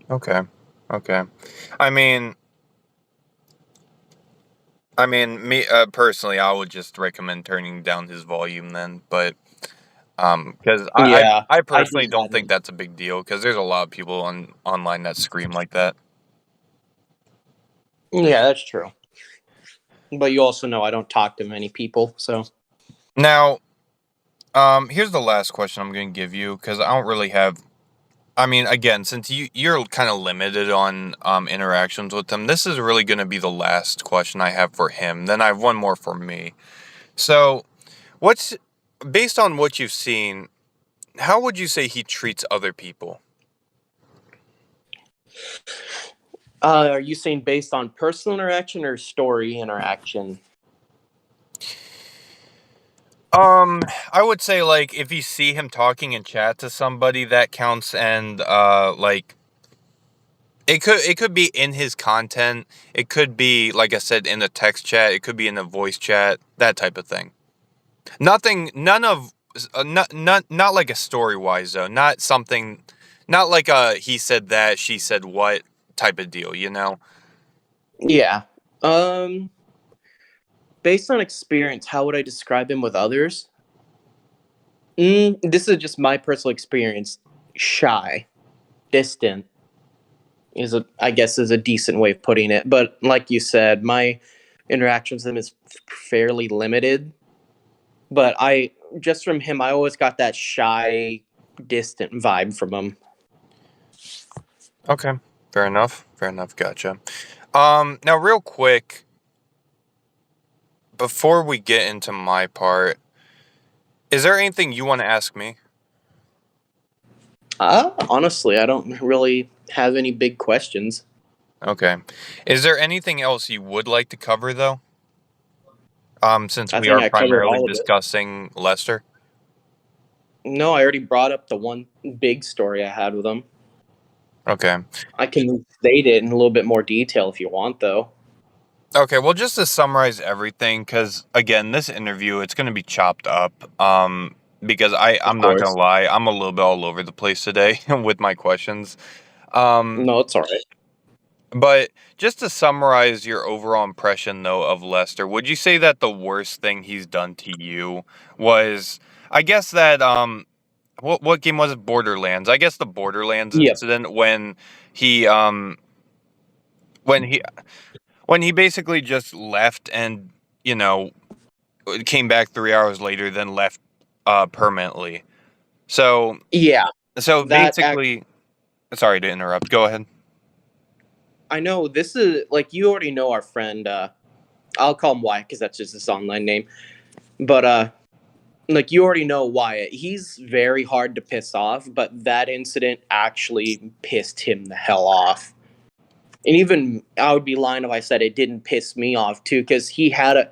Okay. Okay. I mean, me personally, I would just recommend turning down his volume then. But because Yeah, I I did personally don't think that. that's a big deal because there's a lot of people online that scream like that. Yeah, that's true. But you also know I don't talk to many people, so Now, here's the last question I'm going to give you because I don't really have. I mean, again, since you're kind of limited on interactions with him, this is really going to be the last question I have for him. Then I have one more for me. So, what's based on what you've seen? How would you say he treats other people? are you saying based on personal interaction or story interaction? I would say like if you see him talking in chat to somebody, that counts, and like it could be in his content. It could be like I said in the text chat. It could be in the voice chat. That type of thing. Nothing. None of. Not like a story wise though. Not something. Not like a he said that she said what type of deal. You know. Yeah. Um, Based on experience, how would I describe him with others? This is just my personal experience. Shy, distant I guess is a decent way of putting it. But like you said, my interactions with him is fairly limited. But I just from him, I always got that shy, distant vibe from him. Okay. Fair enough. Fair enough. Gotcha. Now real quick before we get into my part, is there anything you want to ask me? Honestly, I don't really have any big questions. Okay. Is there anything else you would like to cover though? Since I we think are I covered primarily all of it. discussing Lester. No, I already brought up the one big story I had with him. Okay. I can state it in a little bit more detail if you want, though. Okay, well just to summarize everything, because again, this interview it's gonna be chopped up. Because Of I'm not gonna course. lie, I'm a little bit all over the place today with my questions. Um, No, it's all right. but just to summarize your overall impression though of Lester, would you say that the worst thing he's done to you was I guess that what game was it? Borderlands. I guess the Borderlands Yep. incident when he when he basically just left and, you know, came back 3 hours later, then left permanently. So Yeah, so that act. basically, sorry to interrupt. Go ahead. I know this is like you already know our friend. I'll call him Wyatt because that's just his online name. But like you already know Wyatt. He's very hard to piss off, but that incident actually pissed him the hell off. And even I would be lying if I said it didn't piss me off too, because he had a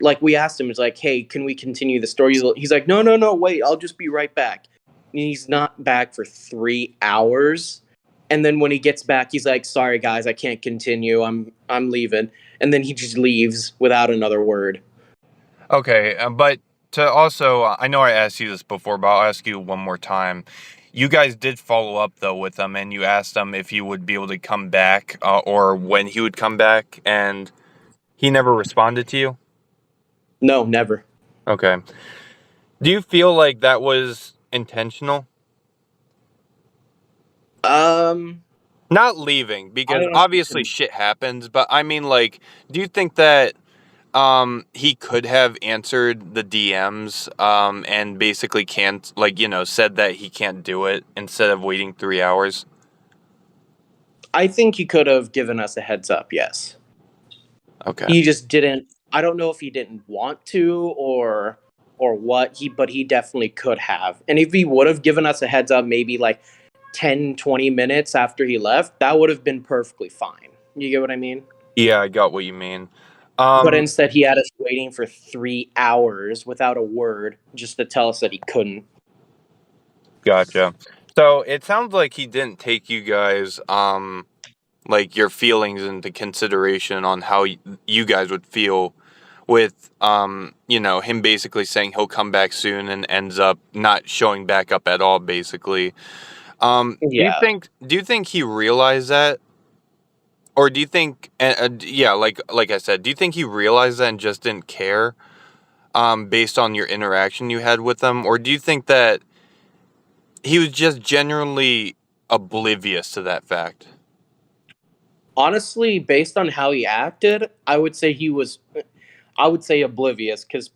like we asked him, it's like, hey, can we continue the story? He's like, no, no, no, wait, I'll just be right back. And he's not back for 3 hours. And then when he gets back, he's like, sorry guys, I can't continue. I'm leaving. And then he just leaves without another word. Okay, but to also, I know I asked you this before, but I'll ask you one more time. You guys did follow up though with him, and you asked him if he would be able to come back, or when he would come back, and he never responded to you. No, never. Okay. Do you feel like that was intentional? Um, Not leaving, I because honestly obviously couldn't. shit happens, but I mean, like, do you think that he could have answered the DMs and basically can't, like, you know, said that he can't do it instead of waiting 3 hours? I think he could have given us a heads up, yes. Okay. He just didn't. I don't know if he didn't want to or what but he definitely could have. And if he would have given us a heads up maybe like 10-20 minutes after he left, that would have been perfectly fine. You get what I mean? Yeah, I got what you mean. But Um, instead he had us waiting for 3 hours without a word just to tell us that he couldn't. gotcha. So it sounds like he didn't take you guys, like your feelings into consideration on how you guys would feel with, you know, him basically saying he'll come back soon and ends up not showing back up at all, basically. Yeah. Do you think he realized that? Or do you think, yeah, like I said, do you think he realized that and just didn't care, based on your interaction you had with him? Or do you think that he was just genuinely oblivious to that fact? Honestly, based on how he acted, I would say oblivious cuz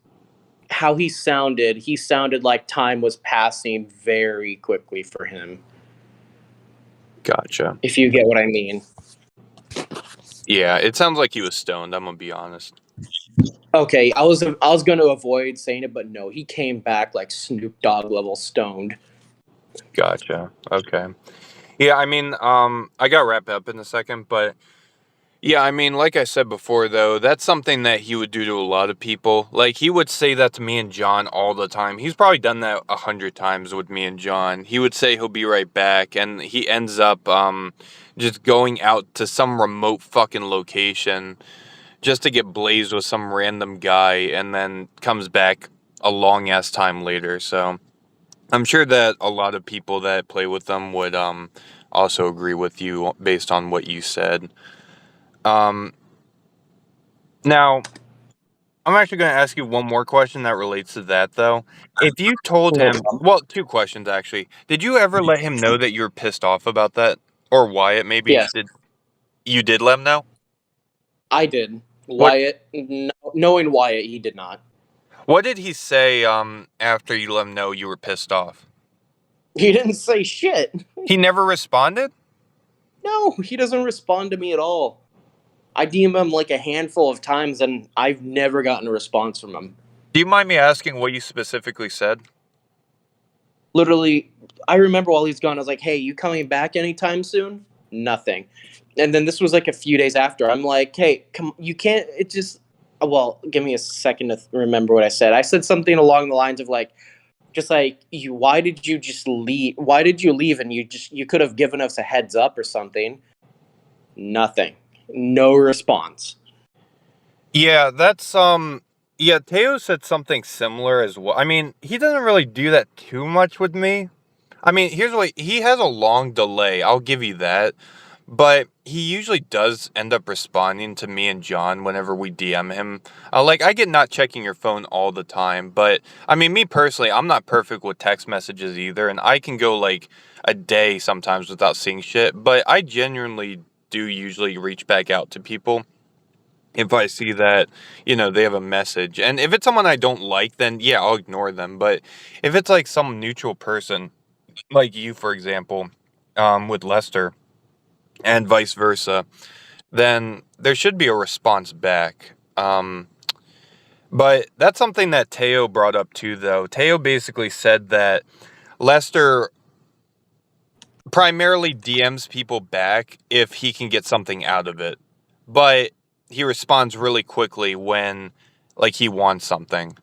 how he sounded like time was passing very quickly for him. Gotcha. If you get what I mean. Yeah, it sounds like he was stoned, I'm gonna be honest. Okay, I was going to avoid saying it, but no, he came back like Snoop Dogg level stoned. Gotcha. Okay. Yeah, I mean, I got wrapped up in a second, but yeah, I mean, like I said before, though, that's something that he would do to a lot of people. Like, he would say that to me and John all the time. He's probably done that 100 times with me and John. He would say he'll be right back, and he ends up just going out to some remote fucking location just to get blazed with some random guy, and then comes back a long ass time later. So I'm sure that a lot of people that play with them would also agree with you based on what you said. Um, Now, I'm actually going to ask you one more question that relates to that, though. If you told No him, problem. well, two questions actually. Did you ever let him know that you were pissed off about that, or Wyatt? Maybe Yes, did you did let him know? I did. What Wyatt, knowing Wyatt, he did not. What did he say after you let him know you were pissed off? He didn't say shit. He never responded. No, he doesn't respond to me at all. I DM him like a handful of times and I've never gotten a response from him. Do you mind me asking what you specifically said? Literally, I remember while he's gone, I was like, hey, you coming back anytime soon? Nothing. And then this was like a few days after. I'm like, hey, come, you can't, it just, well, give me a second to remember what I said. I said something along the lines of like, just like you, why did you just leave? Why did you leave? And you could have given us a heads up or something. Nothing. No response. Yeah, that's yeah, Teo said something similar as well. I mean, he doesn't really do that too much with me. I mean, here's what he has a long delay. I'll give you that. But he usually does end up responding to me and John whenever we DM him. Like, I get not checking your phone all the time, but I mean, me personally, I'm not perfect with text messages either, and I can go like a day sometimes without seeing shit. But I genuinely do usually reach back out to people if I see that, they have a message. And if it's someone I don't like, then yeah, I'll ignore them. But if it's like some neutral person, like you, for example, with Lester, and vice versa, then there should be a response back. But that's something that Teo brought up too, though. Teo basically said that Lester primarily DMs people back if he can get something out of it. But he responds really quickly when like he wants something.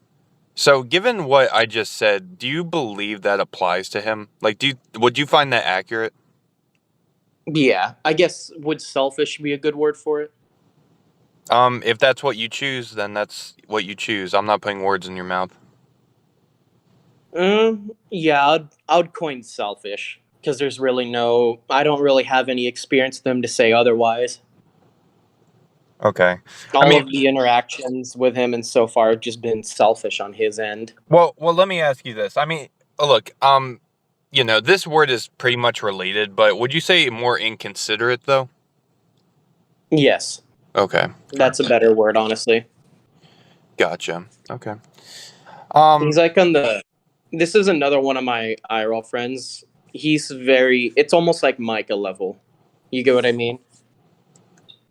So given what I just said, do you believe that applies to him? Like would you find that accurate? Yeah, I guess would selfish be a good word for it? If that's what you choose, then that's what you choose. I'm not putting words in your mouth. Yeah, I would coin selfish because there's really I don't really have any experience with them to say otherwise. Okay. I All mean, of the interactions with him and so far have just been selfish on his end. well, let me ask you this. I mean, look, this word is pretty much related, but would you say more inconsiderate though? Yes, Okay. that's a better word, honestly. Gotcha. Okay. Um, He's like on the. This is another one of my IRL friends. He's very. It's almost like Micah level. You get what I mean?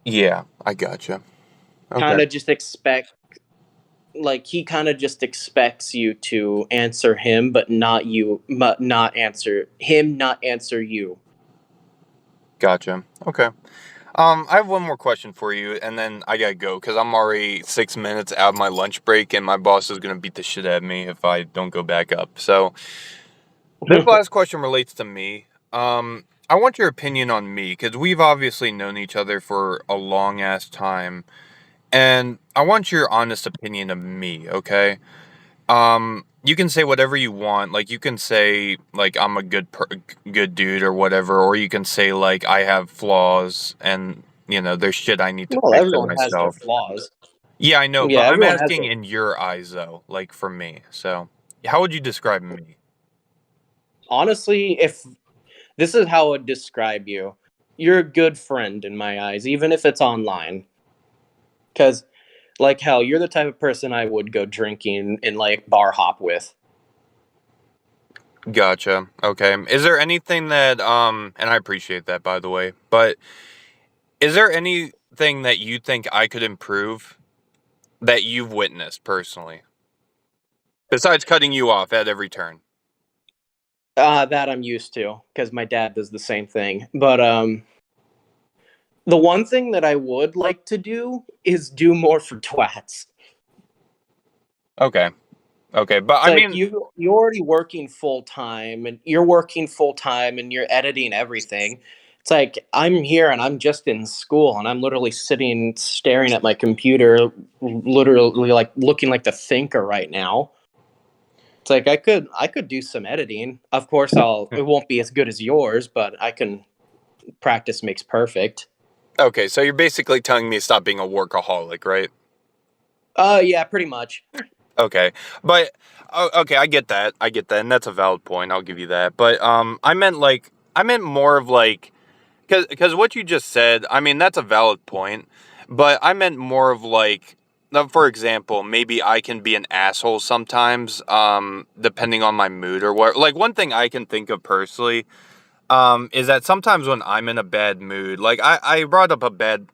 yeah, I gotcha. Okay. Kind of just expect. Like he kind of just expects you to answer him, but not you, but not answer him, not answer you. Gotcha. Okay. I have one more question for you, and then I gotta go because I'm already 6 minutes out of my lunch break, and my boss is gonna beat the shit out of me if I don't go back up. So this last question relates to me. I want your opinion on me because we've obviously known each other for a long ass time, and I want your honest opinion of me. Okay. You can say whatever you want. Like you can say like I'm a good dude or whatever, or you can say like I have flaws and there's shit I need to Well, fix in everyone has their myself. flaws. Yeah, I know, Yeah, but I'm everyone has asking their. in your eyes though, like for me. So, how would you describe me? Honestly, if this is how I would describe you, you're a good friend in my eyes, even if it's online. Because, like, hell, you're the type of person I would go drinking and like bar hop with. Gotcha. Okay. Is there anything that and I appreciate that by the way, but is there anything that you think I could improve that you've witnessed personally? Besides cutting you off at every turn. That I'm used to because my dad does the same thing. But the one thing that I would like to do is do more for twats. Okay. Okay. But It's I like mean, you're already working full time and you're working full time and you're editing everything. It's like I'm here and I'm just in school and I'm literally sitting staring at my computer, literally like looking like the thinker right now. It's like I could do some editing. Of course, it won't be as good as yours, but I can practice makes perfect. okay, so you're basically telling me to stop being a workaholic, right? Yeah, pretty much. Okay. But okay, I get that. I get that, and that's a valid point. I'll give you that. But I meant more of like cuz what you just said, I mean, that's a valid point, but I meant more of like now, for example, maybe I can be an asshole sometimes, depending on my mood or what. Like one thing I can think of personally is that sometimes when I'm in a bad mood, like I brought up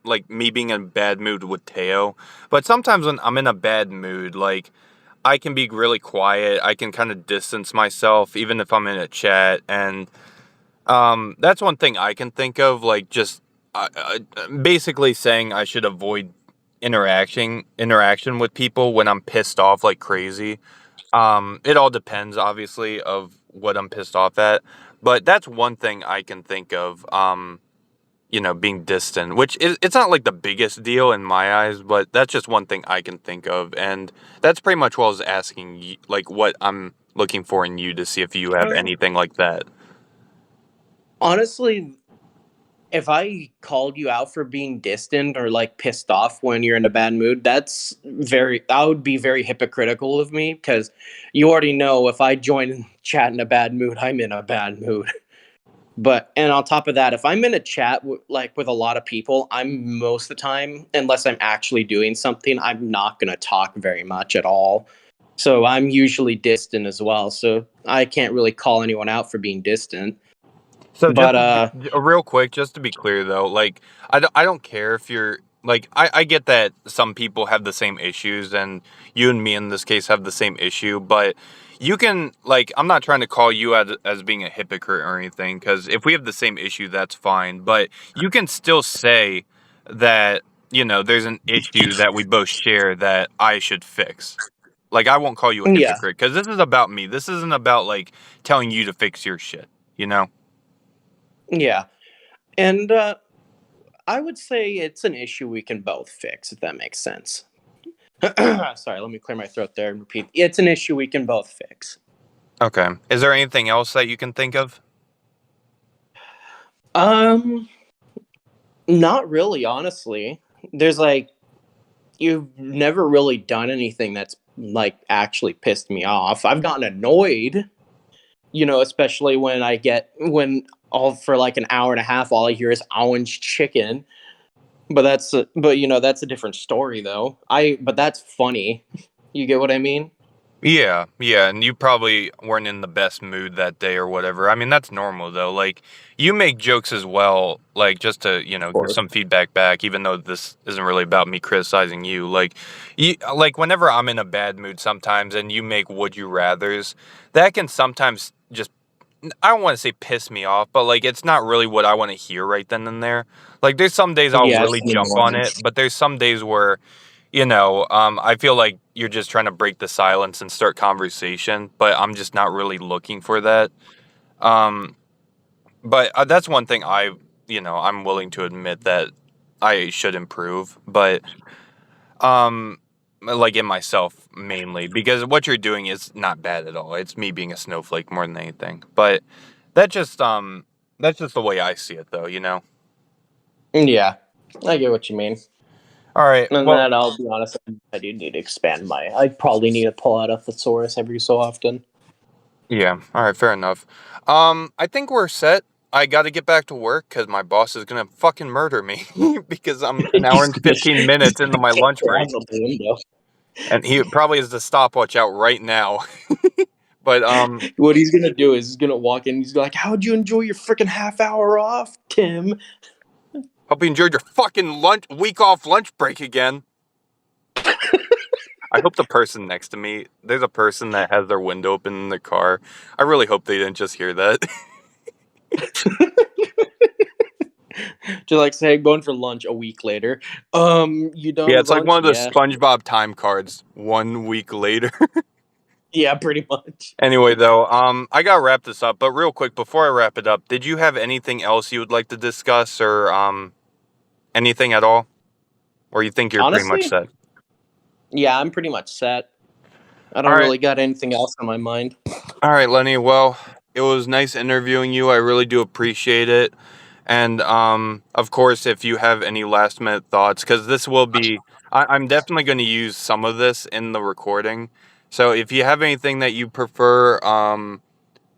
like me being in a bad mood with Teo, but sometimes when I'm in a bad mood, like I can be really quiet. I can kind of distance myself, even if I'm in a chat. And that's one thing I can think of, like just basically saying I should avoid interaction with people when I'm pissed off like crazy. It all depends, obviously, of what I'm pissed off at. But that's one thing I can think of, being distant, which it's not like the biggest deal in my eyes, but that's just one thing I can think of. And that's pretty much what I was asking, like what I'm looking for in you to see if you have Uh, anything like that. Honestly, if I called you out for being distant or like pissed off when you're in a bad mood, that would be very hypocritical of me because you already know if I join chat in a bad mood, I'm in a bad mood. And on top of that, if I'm in a chat with a lot of people, I'm most of the time, unless I'm actually doing something, I'm not going to talk very much at all. So I'm usually distant as well. So I can't really call anyone out for being distant. So just But real quick, just to be clear though, like I don't care if you're like I get that some people have the same issues and you and me in this case have the same issue, but you can like I'm not trying to call you out as being a hypocrite or anything because if we have the same issue, that's fine. But you can still say that there's an issue that we both share that I should fix. Like I won't call you a yeah, hypocrite because this is about me. This isn't about like telling you to fix your shit. You know. yeah. And I would say it's an issue we can both fix, if that makes sense. Sorry, let me clear my throat there and repeat. It's an issue we can both fix. Okay. Is there anything else that you can think of? Um, Not really, honestly. There's like you've never really done anything that's like actually pissed me off. I've gotten annoyed, especially when all for like an hour and a half all I hear is orange chicken. But that's a different story though. But that's funny. You get what I mean? Yeah, yeah, and you probably weren't in the best mood that day or whatever. I mean, that's normal though. Like, you make jokes as well, like just to, Of give course. some feedback back, even though this isn't really about me criticizing you. Like whenever I'm in a bad mood sometimes and you make would you rathers, that can sometimes just I don't want to say piss me off, but like it's not really what I want to hear right then and there. Like there's some days I'll Yeah, it's really jump on annoying. it, but there's some days where I feel like you're just trying to break the silence and start conversation, but I'm just not really looking for that. Um, but that's one thing I'm willing to admit that I should improve, but um, like in myself mainly because what you're doing is not bad at all. It's me being a snowflake more than anything. But that just that's just the way I see it, though. Yeah, I get what you mean. All right. And Well, that, I'll be honest, I do need to expand my. I probably need to pull out a thesaurus every so often. yeah. All right. Fair enough. I think we're set. I got to get back to work because my boss is gonna fucking murder me because I'm an hour he's and gonna 15 minutes into my lunch out break, the window. and he probably has the stopwatch out right now. But What he's gonna do is he's gonna walk in. He's like, "How'd you enjoy your freaking half hour off, Tim?" hope you enjoyed your fucking week off lunch break again. I hope the person next to me, there's a person that has their window open in the car. I really hope they didn't just hear that. Just like say, going for lunch a week later. You done Yeah, with it's like one lunch? of those Yeah, SpongeBob time cards 1 week later. yeah, pretty much. Anyway, though, I gotta wrap this up, but real quick, before I wrap it up, did you have anything else you would like to discuss or anything at all? Or you think you're pretty much Honestly, set? yeah, I'm pretty much set. I All don't right. really got anything else on my mind. All right, Lenny. Well, it was nice interviewing you. I really do appreciate it. And of course, if you have any last minute thoughts, because this will be, I'm definitely going to use some of this in the recording. So if you have anything that you prefer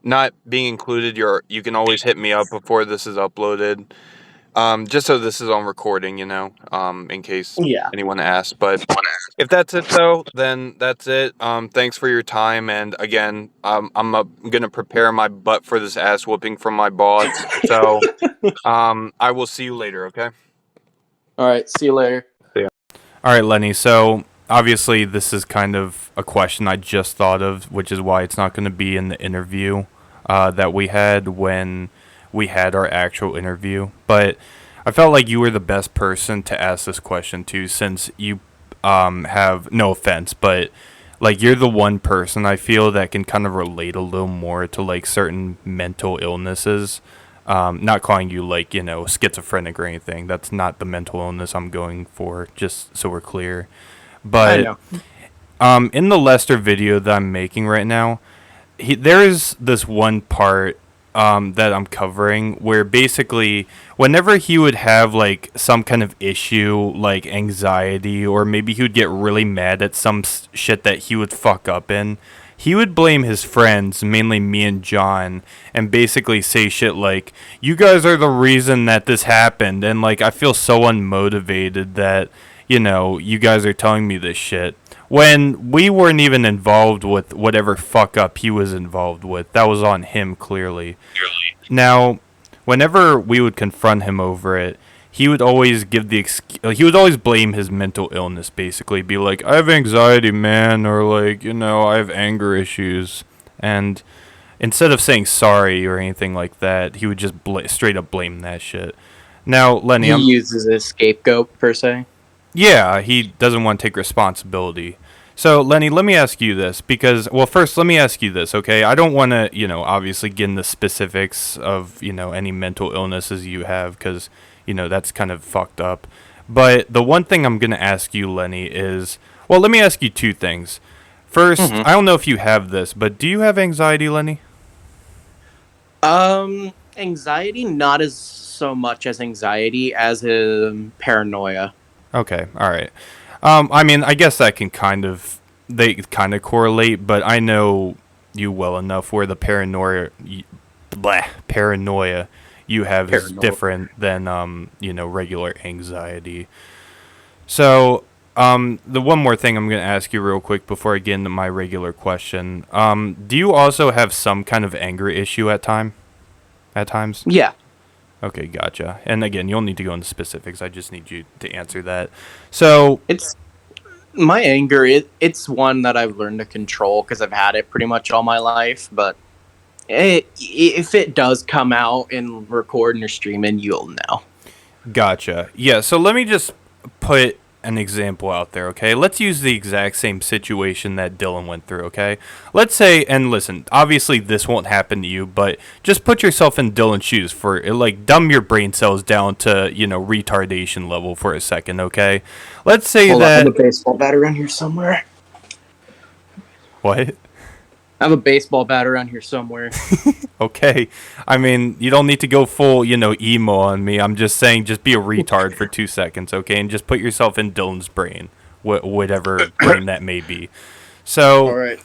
not being included, you can always hit me up before this is uploaded. Just so this is on recording, in case Yeah. anyone asks. But if that's it, though, then that's it. Thanks for your time. And again, I'm gonna prepare my butt for this ass whooping from my boss. So, I will see you later. Okay. All right. See you later. See ya. All right, Lenny. So obviously, this is kind of a question I just thought of, which is why it's not going to be in the interview that we had when we had our actual interview. But I felt like you were the best person to ask this question to, since you have no offense, but like you're the one person I feel that can kind of relate a little more to like certain mental illnesses. Not calling you like schizophrenic or anything. That's not the mental illness I'm going for. Just so we're clear. I But know. in the Lester video that I'm making right now, there is this one part that I'm covering where basically whenever he would have like some kind of issue like anxiety or maybe he would get really mad at some shit that he would fuck up in, he would blame his friends, mainly me and John, and basically say shit like, "You guys are the reason that this happened," and like I feel so unmotivated that you guys are telling me this shit when we weren't even involved with whatever fuck up he was involved with. That was on him clearly. Now, whenever we would confront him over it, he would always he would always blame his mental illness. Basically, be like, "I have anxiety, man," or like, "I have anger issues," and instead of saying sorry or anything like that, he would just straight up blame that shit. Now, Lenny, He uses a scapegoat per se. yeah, he doesn't want to take responsibility. So, Lenny, let me ask you this because, well, first, let me ask you this, okay? I don't want to, obviously get into specifics of, any mental illnesses you have because, that's kind of fucked up. But the one thing I'm going to ask you, Lenny, is, well, let me ask you two things. First, Mm-hmm. I don't know if you have this, but do you have anxiety, Lenny? Anxiety, not as so much as anxiety as paranoia. Okay, all right. I mean, I guess that can they kind of correlate, but I know you well enough where the paranoia you have is Paranoia. different than regular anxiety. So, the one more thing I'm going to ask you real quick before I get into my regular question. Do you also have some kind of anger issue at times? Yeah, Okay, gotcha. And again, you'll need to go into specifics. I just need you to answer that. So, it's my anger. It's one that I've learned to control because I've had it pretty much all my life. But if it does come out in recording or streaming, you'll know. gotcha. Yeah, so let me just put an example out there, okay? Let's use the exact same situation that Dylan went through, okay? Let's say, and listen, obviously this won't happen to you, but just put yourself in Dylan's shoes for, like, dumb your brain cells down to, retardation level for a second, okay? Let's say Hold on, I have that. a baseball bat around here somewhere. What? I have a baseball bat around here somewhere. Okay. I mean, you don't need to go full, emo on me. I'm just saying, just be a retard for 2 seconds, okay? And just put yourself in Dylan's brain, whatever brain that may be. All So, right.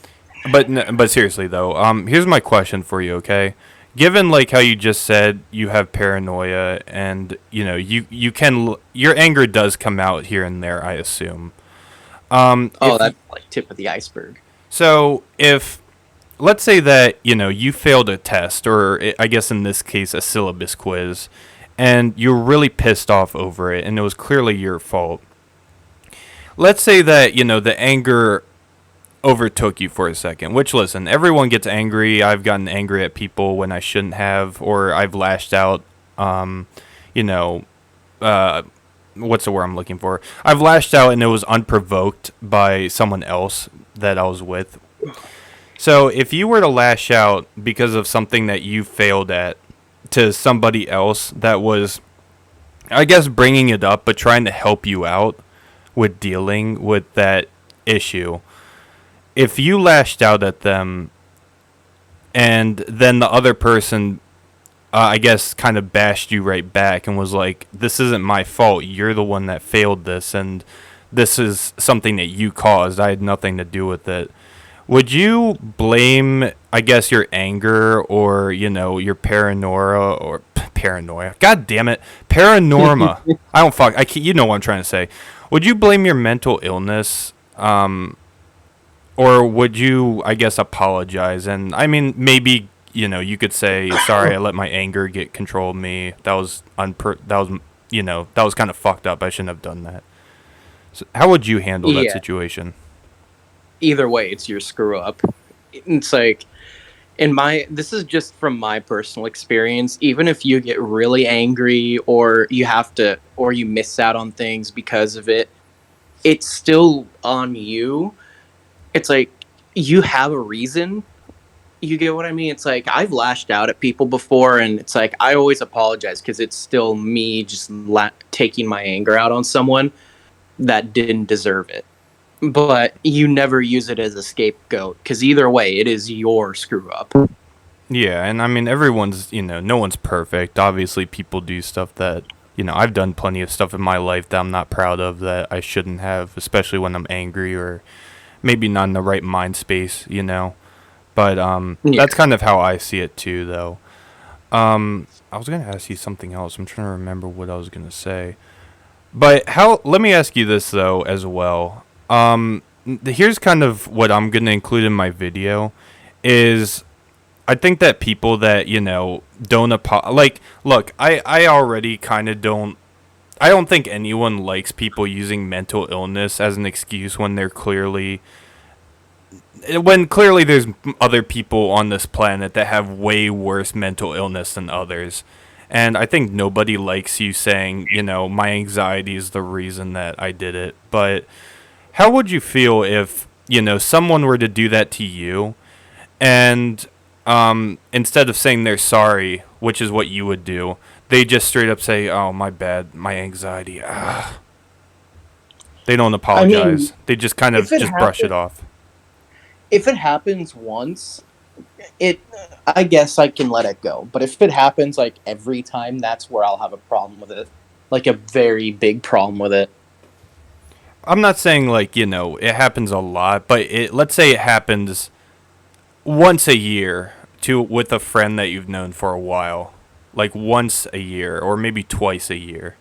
but seriously though, here's my question for you, okay? Given like how you just said you have paranoia, and you can your anger does come out here and there, I assume. Oh, If that's like tip of the iceberg. so if let's say that you failed a test, or I guess in this case a syllabus quiz, and you're really pissed off over it and it was clearly your fault. Let's say that the anger overtook you for a second, which, listen, everyone gets angry. I've gotten angry at people when I shouldn't have, or I've lashed out. You know what's the word I'm looking for? I've lashed out and it was unprovoked by someone else that I was with. So if you were to lash out because of something that you failed at to somebody else that was, I guess, bringing it up but trying to help you out with dealing with that issue, if you lashed out at them and then the other person, I guess, kind of bashed you right back and was like, "This isn't my fault. You're the one that failed this, and this is something that you caused. I had nothing to do with it." Would you blame, I guess, your anger or your paranoia or paranoia? God damn it, paranorma. I don't fuck. You know what I'm trying to say. Would you blame your mental illness, or would you, I guess, apologize? And I mean, maybe you could say, "Sorry, I let my anger get control of me. That was that was kind of fucked up. I shouldn't have done that." So how would you handle that Yeah. situation? Either way, it's your screw up. It's like this is just from my personal experience. Even if you get really angry or you miss out on things because of it, it's still on you. It's like you have a reason. You get what I mean? It's like I've lashed out at people before, and it's like I always apologize because it's still me just taking my anger out on someone that didn't deserve it. But you never use it as a scapegoat because either way, it is your screw up. Yeah, and I mean, everyone's, no one's perfect. Obviously, people do stuff that, I've done plenty of stuff in my life that I'm not proud of that I shouldn't have, especially when I'm angry or maybe not in the right mind space. But Yeah. that's kind of how I see it too, though. I was gonna ask you something else. I'm trying to remember what I was gonna say. But how? Let me ask you this though as well. Here's kind of what I'm gonna include in my video. Is I think that people that don't like look, I already kind of don't. I don't think anyone likes people using mental illness as an excuse when clearly there's other people on this planet that have way worse mental illness than others. And I think nobody likes you saying, my anxiety is the reason that I did it. But how would you feel if, someone were to do that to you and instead of saying they're sorry, which is what you would do, they just straight up say, "Oh, my bad, my anxiety." They don't I mean, apologize. They just kind if of it just brush it happens, off. if it happens once, it I guess I can let it go. But if it happens like every time, that's where I'll have a problem with it. Like a very big problem with it. I'm not saying like it happens a lot, but let's say it happens once a year to with a friend that you've known for a while, like once a year or maybe twice a year.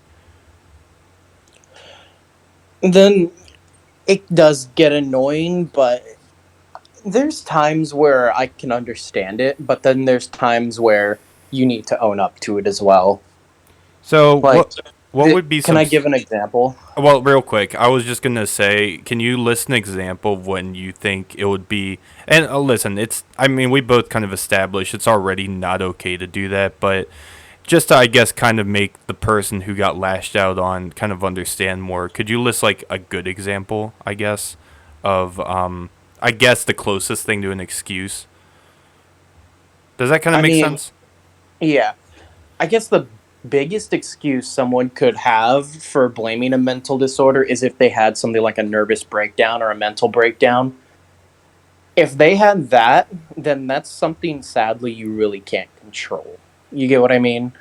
Then it does get annoying, but there's times where I can understand it, but then there's times where you need to own up to it as well. So Like, what would be can some? I give an example? Well, real quick, I was just gonna say, can you list an example of when you think it would be? And listen, it's. I mean, we both kind of established it's already not okay to do that, but just to, I guess, kind of make the person who got lashed out on kind of understand more. Could you list like a good example, I guess, of I guess the closest thing to an excuse? Does that kind of I make mean, sense? yeah, I guess the biggest excuse someone could have for blaming a mental disorder is if they had something like a nervous breakdown or a mental breakdown. If they had that, then that's something sadly you really can't control. You get what I mean?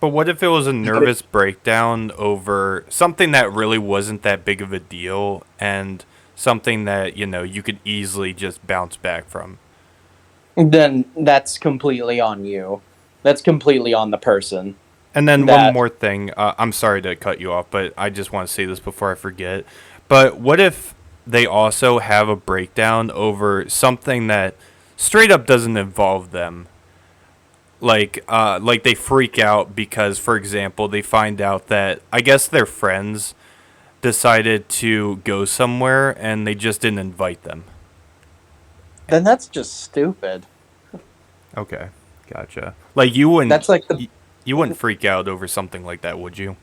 But what if it was a But nervous breakdown over something that really wasn't that big of a deal and something that, you could easily just bounce back from? then that's completely on you. That's completely on the person. And then one That more thing. I'm sorry to cut you off, but I just want to say this before I forget. But what if they also have a breakdown over something that straight up doesn't involve them? Like they freak out because, for example, they find out that I guess their friends decided to go somewhere and they just didn't invite them. then that's just stupid. Okay, gotcha. Like you wouldn't That's like the you wouldn't freak out over something like that, would you?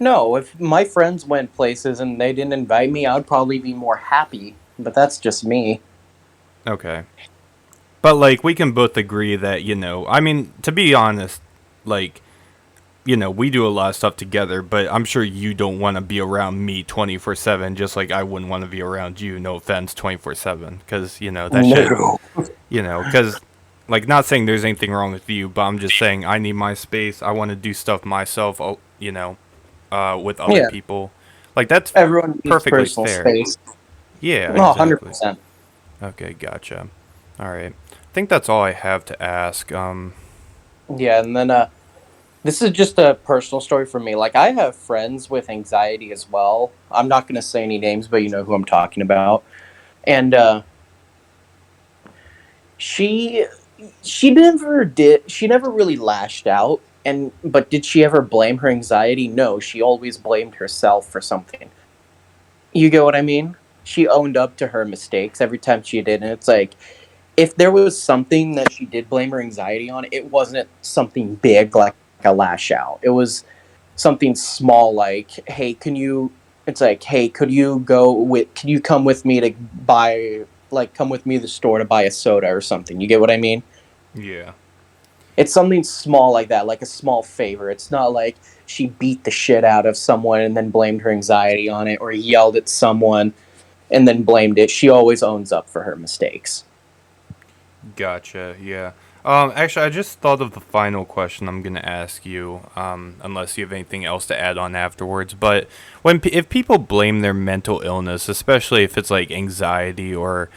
no. If my friends went places and they didn't invite me, I'd probably be more happy. But that's just me. Okay. But like we can both agree that, I mean, to be honest, like, we do a lot of stuff together, but I'm sure you don't want to be around me 24/7 just like I wouldn't want to be around you, no offense, 24/7 cuz, that shit, No. cuz like not saying there's anything wrong with you, but I'm just saying I need my space. I want to do stuff myself, with other Yeah, people. Like that's everyone needs perfectly personal fair. space. Yeah, No, exactly. 100%. Okay, gotcha. All right. I think that's all I have to ask. Yeah, and then this is just a personal story for me. Like I have friends with anxiety as well. I'm not going to say any names, but you know who I'm talking about. And she she never really lashed out, and but did she ever blame her anxiety? No, she always blamed herself for something. You get what I mean? She owned up to her mistakes every time she did, and it's like if there was something that she did blame her anxiety on, it wasn't something big like a lash out. It was something small like, "Hey, can you?" It's like, "Hey, could you go with? Can you come with me to buy? Like, come with me to the store to buy a soda or something." You get what I mean? yeah. It's something small like that, like a small favor. It's not like she beat the shit out of someone and then blamed her anxiety on it, or yelled at someone and then blamed it. She always owns up for her mistakes. Gotcha. Yeah. Actually, I just thought of the final question I'm gonna ask you. Unless you have anything else to add on afterwards. But if people blame their mental illness, especially if it's like anxiety or,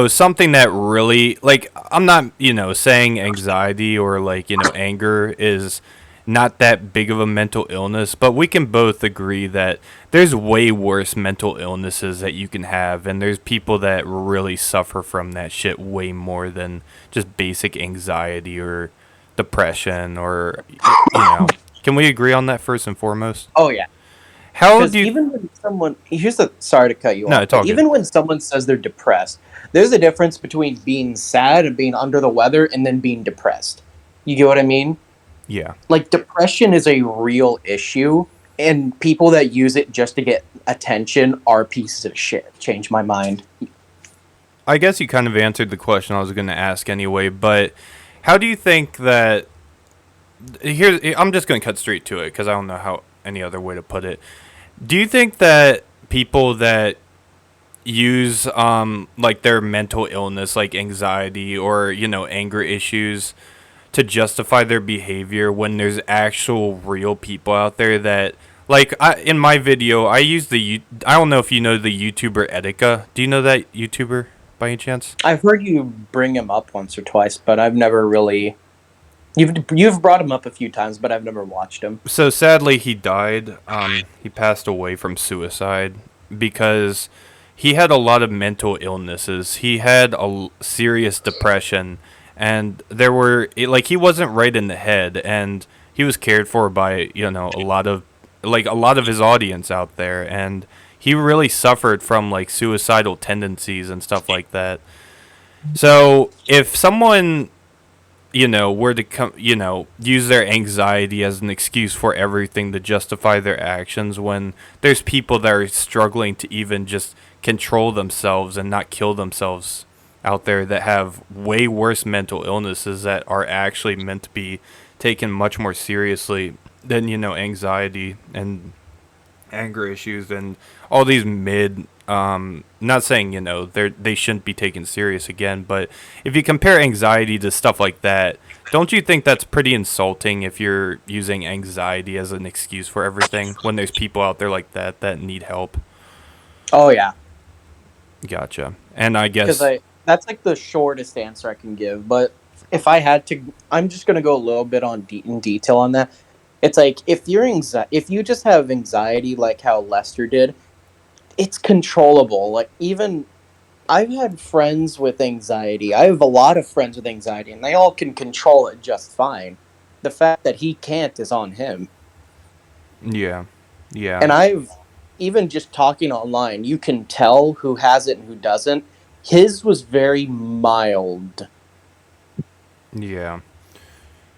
something that really, like, I'm not, saying anxiety or, like, anger is not that big of a mental illness, but we can both agree that there's way worse mental illnesses that you can have, and there's people that really suffer from that shit way more than just basic anxiety or depression or, can we agree on that first and foremost? Oh yeah. How Because do you, even when someone, here's the, sorry to cut you no, off, it's but all good. even when someone says they're depressed, there's a difference between being sad and being under the weather and then being depressed. You get what I mean? Yeah. Like, depression is a real issue, and people that use it just to get attention are pieces of shit. Change my mind. I guess you kind of answered the question I was going to ask anyway, but how do you think that here I'm just going to cut straight to it because I don't know how any other way to put it. Do you think that people that use like their mental illness like anxiety or anger issues to justify their behavior when there's actual real people out there that like in my video I use I don't know if you know the YouTuber Etika. Do you know that YouTuber by any chance? I've heard you bring him up once or twice, but I've never really. You've brought him up a few times, but I've never watched him. So sadly, he died. He passed away from suicide because he had a lot of mental illnesses. He had serious depression, and there were like he wasn't right in the head, and he was cared for by a lot of his audience out there, and he really suffered from like suicidal tendencies and stuff like that. So if someone were to come, use their anxiety as an excuse for everything to justify their actions when there's people that are struggling to even just control themselves and not kill themselves out there that have way worse mental illnesses that are actually meant to be taken much more seriously than, anxiety and anger issues and all these not saying they shouldn't be taken serious again, but if you compare anxiety to stuff like that, don't you think that's pretty insulting if you're using anxiety as an excuse for everything when there's people out there like that need help? Oh yeah, Gotcha. And I because guess I that's like the shortest answer I can give. But if I had to, I'm just gonna go a little bit in detail on that. It's like if you just have anxiety, like how Lester did, it's controllable. Like, even I've had friends with anxiety. I have a lot of friends with anxiety, and they all can control it just fine. The fact that he can't is on him. yeah, yeah, And I've even just talking online, you can tell who has it and who doesn't. His was very mild. yeah.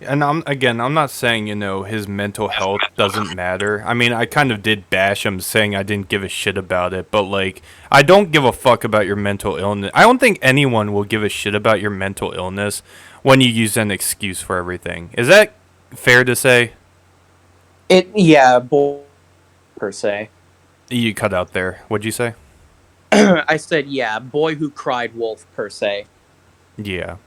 And I'm not saying his mental health doesn't matter. I mean, I kind of did bash him, saying I didn't give a shit about it, but like, I don't give a fuck about your mental illness. I don't think anyone will give a shit about your mental illness when you use an excuse for everything. Is that fair to say? It yeah, boy, per se. You cut out there. What'd you say? I said yeah, boy who cried wolf per se. Yeah.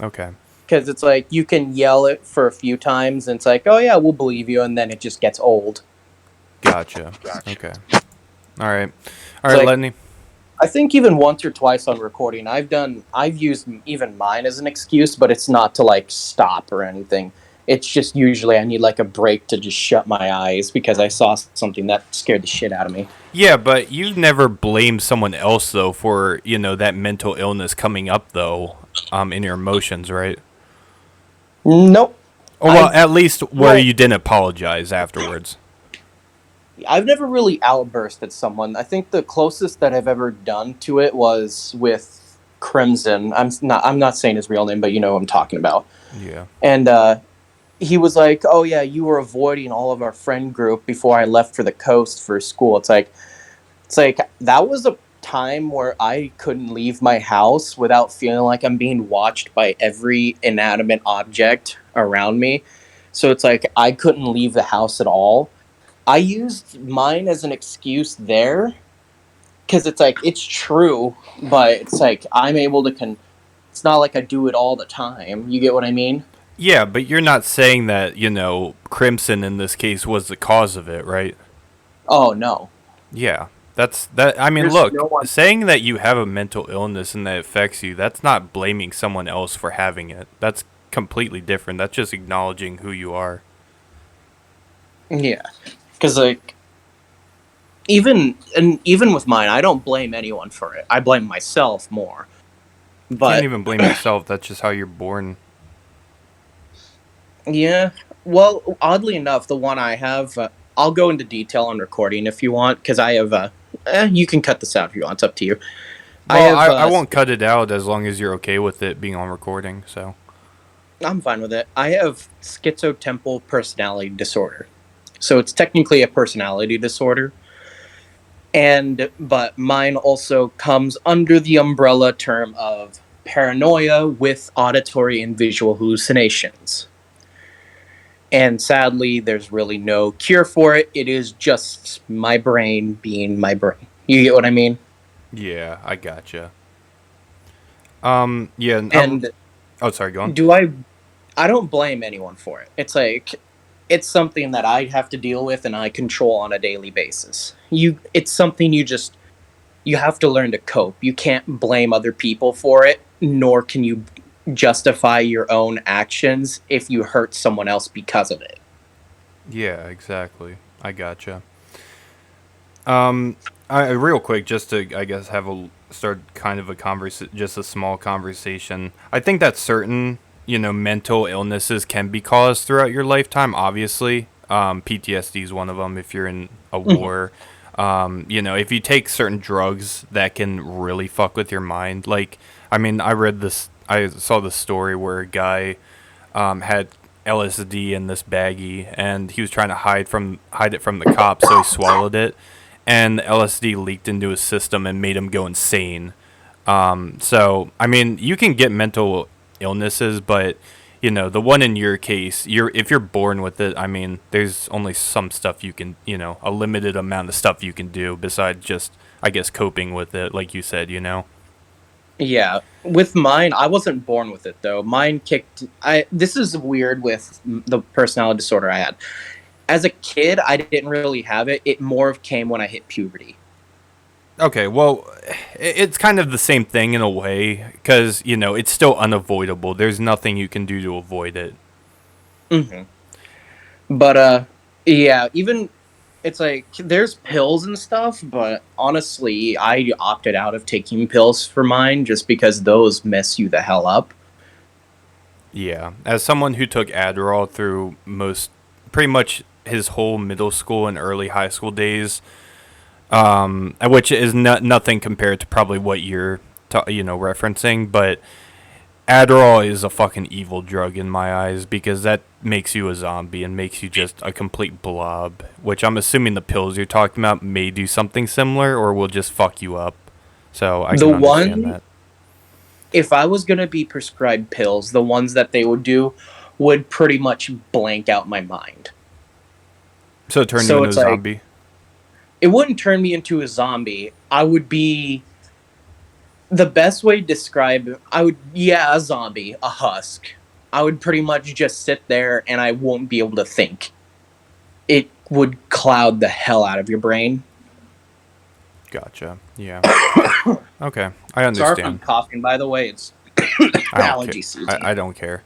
Okay. Because it's like you can yell it for a few times, and it's like, oh yeah, we'll believe you, and then it just gets old. Gotcha. Okay. All right. All It's right, like Lenny. I think even once or twice on recording, I've used even mine as an excuse, but it's not to like stop or anything. It's just usually I need like a break to just shut my eyes because I saw something that scared the shit out of me. Yeah, but you've never blamed someone else though for that mental illness coming up though, in your emotions, right? Nope. Or well, I've at least where well, you didn't apologize afterwards. I've never really outburst at someone. I think the closest that I've ever done to it was with Crimson. I'm not saying his real name, but you know what I'm talking about. Yeah. And he was like, "Oh yeah, you were avoiding all of our friend group before I left for the coast for school." It's like that was a time where I couldn't leave my house without feeling like I'm being watched by every inanimate object around me. So it's like I couldn't leave the house at all. I used mine as an excuse there because it's like it's true, but it's like I'm able to it's not like I do it all the time. You get what I mean? Yeah, but you're not saying that, Crimson in this case was the cause of it, right? Oh no. Yeah. that. I mean, There's look, no one. saying that you have a mental illness and that it affects you, that's not blaming someone else for having it. That's completely different. That's just acknowledging who you are. Yeah, because like even with mine, I don't blame anyone for it. I blame myself more. You can't But even blame yourself. That's just how you're born. yeah, well, oddly enough, the one I have, I'll go into detail on recording if you want, because I have. You can cut this out if you want. It's up to you. I Well, have. I won't cut it out as long as you're okay with it being on recording. So I'm fine with it. I have schizotemporal personality disorder, so it's technically a personality disorder, and but mine also comes under the umbrella term of paranoia with auditory and visual hallucinations. And sadly, there's really no cure for it. It is just my brain being my brain. You get what I mean? yeah, I gotcha. Yeah. And Oh, sorry. Go on. do I don't blame anyone for it. It's like it's something that I have to deal with and I control on a daily basis. It's something you have to learn to cope. You can't blame other people for it, nor can you justify your own actions if you hurt someone else because of it. Yeah, exactly. I gotcha. Real quick, just to I guess have a start kind of a just a small conversation. I think that certain mental illnesses can be caused throughout your lifetime. Obviously, PTSD is one of them. If you're in a Mhm. war, if you take certain drugs that can really fuck with your mind. Like, I mean, I saw this story where a guy had LSD in this baggie, and he was trying to hide it from the cops, so he swallowed it, and the LSD leaked into his system and made him go insane. So I mean, you can get mental illnesses, but the one in your case, if you're born with it, I mean, there's only some stuff you can, a limited amount of stuff you can do besides just, I guess, coping with it, like you said. Yeah, with mine, I wasn't born with it though. Mine kicked. I This is weird with the personality disorder I had. As a kid, I didn't really have it. It more of came when I hit puberty. Okay, well, it's kind of the same thing in a way because it's still unavoidable. There's nothing you can do to avoid it. Hmm. But yeah, even it's like there's pills and stuff, but honestly, I opted out of taking pills for mine just because those mess you the hell up. Yeah, as someone who took Adderall through pretty much his whole middle school and early high school days, which is nothing compared to probably what you're, referencing, but Adderall is a fucking evil drug in my eyes because that makes you a zombie and makes you just a complete blob. Which I'm assuming the pills you're talking about may do something similar or will just fuck you up. So I The can understand one, that. if I was gonna be prescribed pills, the ones that they would do would pretty much blank out my mind. So turn you So into a it's like zombie. it wouldn't turn me into a zombie. I would be the best way to describe I would yeah, a zombie, a husk. I would pretty much just sit there and I won't be able to think. It would cloud the hell out of your brain. Gotcha. Yeah. Okay. I Sorry if I'm understand. coughing, by the way. It's I don't care. allergy season. I don't care.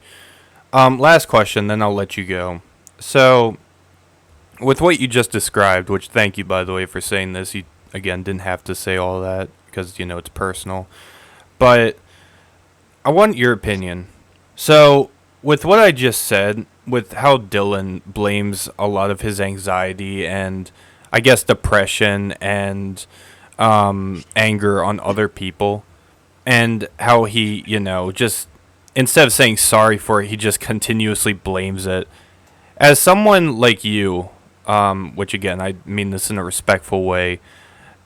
Last question, then I'll let you go. So, with what you just described, which thank you by the way for saying this, you again didn't have to say all that because it's personal. But I want your opinion. So, with what I just said, with how Dylan blames a lot of his anxiety and I guess depression and anger on other people, and how he, just instead of saying sorry for it, he just continuously blames it. As someone like you, which again, I mean this in a respectful way,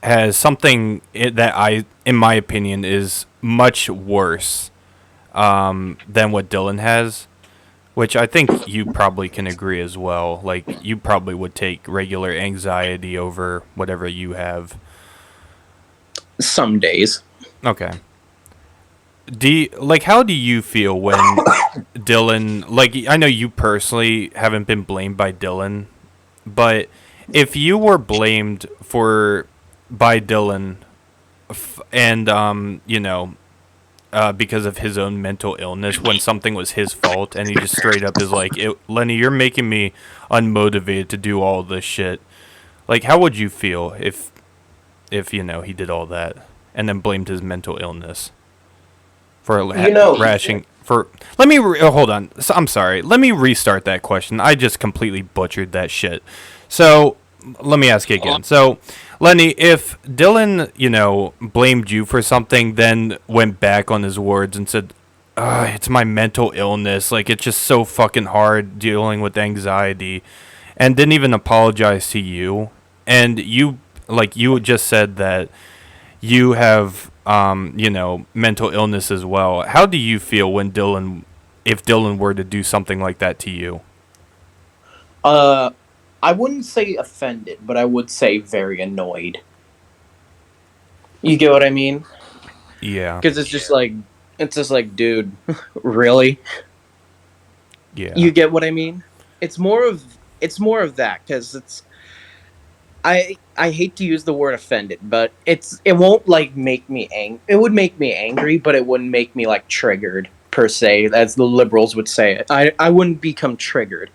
has something that in my opinion, is much worse than what Dylan has, which I think you probably can agree as well. Like, you probably would take regular anxiety over whatever you have. Some days. Okay. How do you feel when Dylan, like, I know you personally haven't been blamed by Dylan, but if you were blamed for by Dylan, and because of his own mental illness when something was his fault, and he just straight up is like, Lenny, you're making me unmotivated to do all this shit. Like, how would you feel if he did all that and then blamed his mental illness for You know, rashing for? Hold on. I'm sorry. Let me restart that question. I just completely butchered that shit. So let me ask you again. So, Lenny, if Dylan, blamed you for something, then went back on his words and said, it's my mental illness. Like, it's just so fucking hard dealing with anxiety, and didn't even apologize to you. And you just said that you have, mental illness as well. How do you feel if Dylan were to do something like that to you? uh, I wouldn't say offended, but I would say very annoyed. You get what I mean? Yeah, Because it's just like, dude, really? yeah. You get what I mean? It's more of that because I hate to use the word offended, but it won't like make me It would make me angry, but it wouldn't make me like triggered per se, as the liberals would say it. I wouldn't become triggered,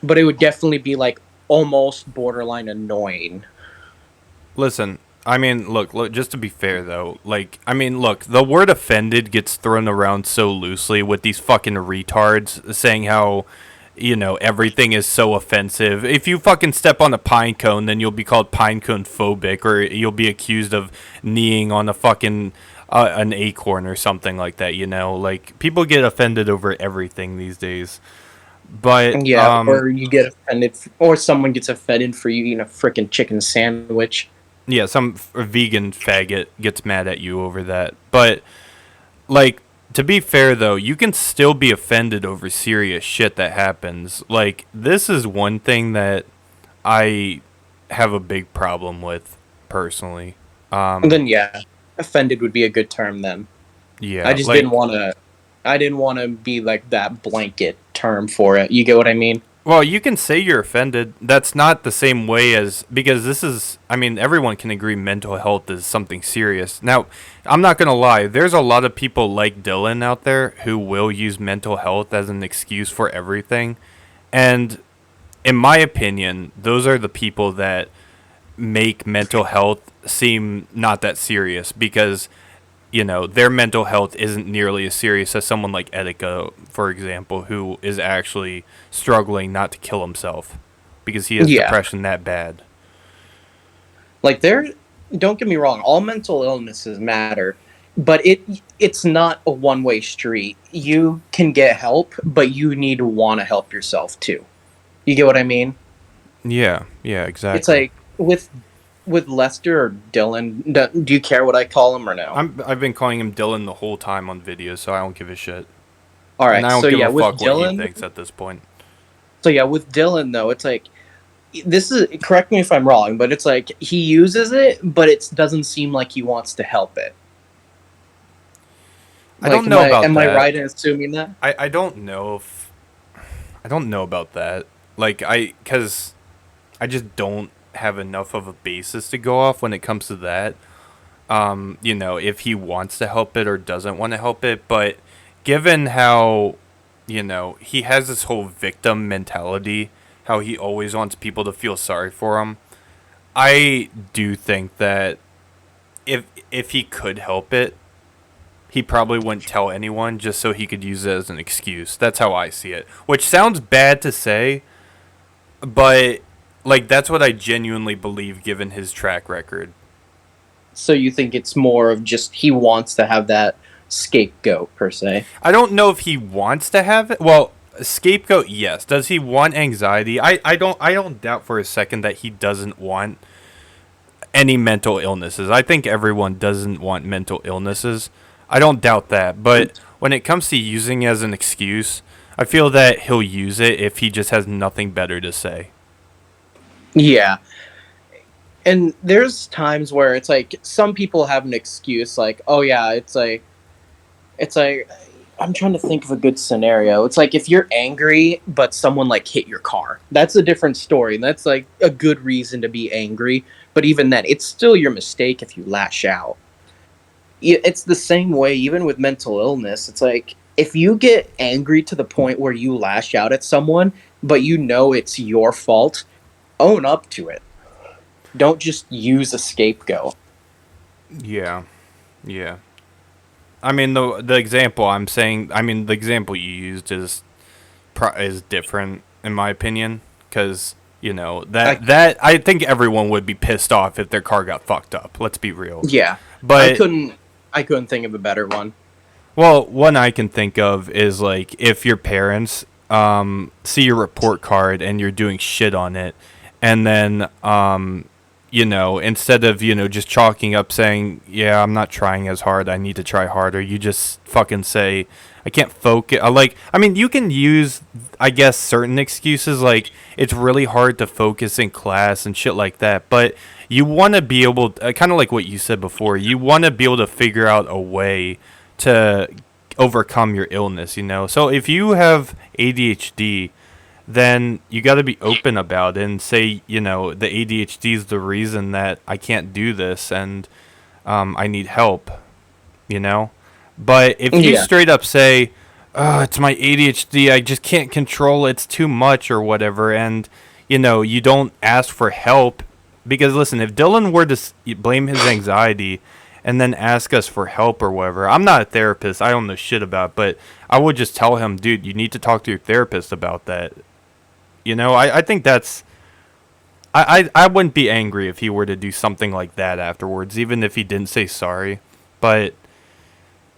but it would definitely be like almost borderline annoying. Listen, I mean, look, just to be fair though, look, the word offended gets thrown around so loosely with these fucking retards saying how, everything is so offensive. If you fucking step on a pine cone, then you'll be called pine cone phobic, or you'll be accused of kneeing on a fucking an acorn or something like that. Like, people get offended over everything these days. But Yeah, or you get offended, or someone gets offended for you eating a freaking chicken sandwich. yeah, some vegan faggot gets mad at you over that. But, like, to be fair though, you can still be offended over serious shit that happens. Like, this is one thing that I have a big problem with personally. And then yeah, offended would be a good term then. I Yeah, just didn't like, want to. I didn't want to be like that blanket term for it. You get what I mean? well, you can say you're offended. That's not the same way as, because this is, I mean, everyone can agree mental health is something serious. Now, I'm not going to lie, there's a lot of people like Dylan out there who will use mental health as an excuse for everything. And in my opinion, those are the people that make mental health seem not that serious, because their mental health isn't nearly as serious as someone like Etika, for example, who is actually struggling not to kill himself because he has Yeah. depression that bad. Like there, don't get me wrong, all mental illnesses matter, but it's not a one-way street. You can get help, but you need to want to help yourself too. You get what I mean? Yeah, yeah, It's exactly. like with Lester or Dylan. Do you care what I call him or no? I've been calling him Dylan the whole time on videos, so I don't give a shit, All and right. I So don't give yeah, a with fuck what he Dylan. thinks at this point. So yeah, with Dylan though, it's like this is, correct me if I'm wrong, but it's like he uses it, but it doesn't seem like he wants to help it. I Like, don't know about am I that. right in assuming that? I don't know if I don't know about that. Like, because I just don't have enough of a basis to go off when it comes to that. If he wants to help it or doesn't want to help it. But given how, he has this whole victim mentality, how he always wants people to feel sorry for him, I do think that if he could help it, he probably wouldn't tell anyone just so he could use it as an excuse. That's how I see it. Which sounds bad to say, but like, that's what I genuinely believe given his track record. So you think it's more of just he wants to have that scapegoat per se? I don't know if he wants to have it. Well, scapegoat, yes. Does he want anxiety? I don't doubt for a second that he doesn't want any mental illnesses. I think everyone doesn't want mental illnesses. I don't doubt that. But when it comes to using it as an excuse, I feel that he'll use it if he just has nothing better to say. Yeah. And there's times where it's like some people have an excuse like, "Oh yeah, it's like I'm trying to think of a good scenario. It's like if you're angry, but someone like hit your car. That's a different story. That's like a good reason to be angry. But even then, it's still your mistake if you lash out. It's the same way, even with mental illness. It's like if you get angry to the point where you lash out at someone, but you know it's your fault, own up to it. Don't just use a scapegoat. Yeah, yeah. I mean, the example I'm saying, I mean, the example you used is different in my opinion, because you know I that I think everyone would be pissed off if their car got fucked up. Let's be real. Yeah, I But couldn't. I couldn't think of a better one. well, one I can think of is like if your parents see your report card and you're doing shit on it, and then you know, instead of you know just chalking up saying, "Yeah, I'm not trying as hard. I need to try harder," you just fucking say, "I can't focus." Like, I mean, you can use, I guess, certain excuses like it's really hard to focus in class and shit like that, but you want to be able, kind of like what you said before, you want to be able to figure out a way to overcome your illness, you know? So if you have ADHD, then you got to be open about it and say, you know, the ADHD is the reason that I can't do this and I need help, you know? But if you Yeah, straight up say, oh, it's my ADHD, I just can't control it, it's too much or whatever, and, you know, you don't ask for help, because listen, if Dylan were to blame his anxiety and then ask us for help or whatever, I'm not a therapist, I don't know shit about it, but I would just tell him, dude, you need to talk to your therapist about that. You know, I think that's. I wouldn't be angry if he were to do something like that afterwards, even if he didn't say sorry. But,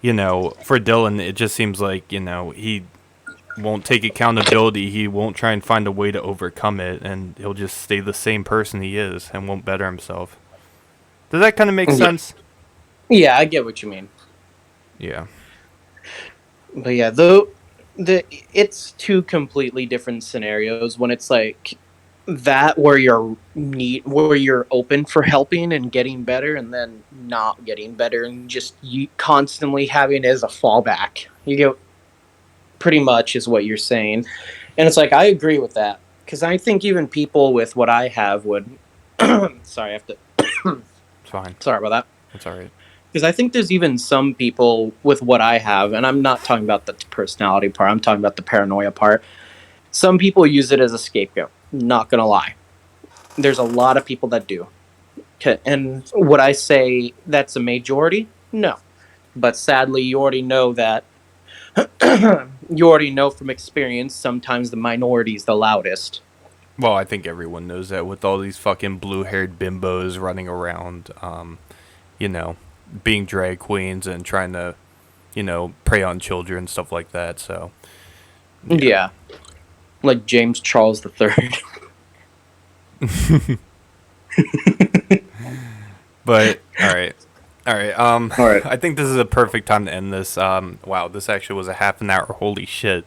you know, for Dylan, it just seems like, you know, he won't take accountability. He won't try and find a way to overcome it, and he'll just stay the same person he is and won't better himself. Does that kind of make yeah, sense? yeah. I get what you mean. Yeah. But yeah, though the it's two completely different scenarios when it's like that where you're open for helping and getting better, and then not getting better and just you constantly having it as a fallback. You get pretty much is what you're saying, and it's like I agree with that because I think even people with what I have would. Sorry, I have to. It's fine. Sorry about that. It's alright. Because I think there's even some people with what I have, and I'm not talking about the personality part, I'm talking about the paranoia part. Some people use it as a scapegoat. Not gonna lie. There's a lot of people that do. Okay. And would I say that's a majority? No. But sadly, you already know that. You already know from experience, sometimes the minority is the loudest. Well, I think everyone knows that with all these fucking blue haired bimbos running around, you know, being drag queens and trying to, you know, prey on children and stuff like that. So, yeah. Yeah. Like James Charles III. But all right, all right. All right. I think this is a perfect time to end this. Wow, this actually was a half an hour. Holy shit.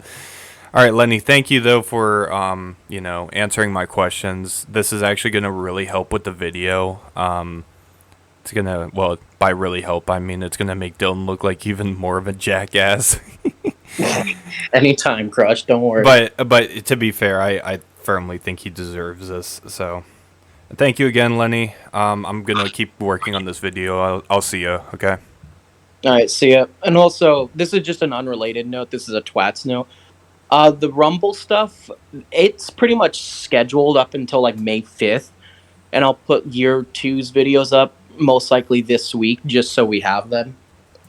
All right, Lenny. Thank you though for you know, answering my questions. This is actually gonna really help with the video. It's gonna, well, by really help, I mean it's gonna make Dylan look like even more of a jackass. Anytime, Crush. Don't worry. But to be fair, I firmly think he deserves this. So thank you again, Lenny. I'm gonna keep working on this video. I'll see you. Okay. All right, see ya. And also, this is just an unrelated note. This is a twats note. The Rumble stuff, it's pretty much scheduled up until like May 5th, and I'll put year two's videos up most likely this week just so we have them.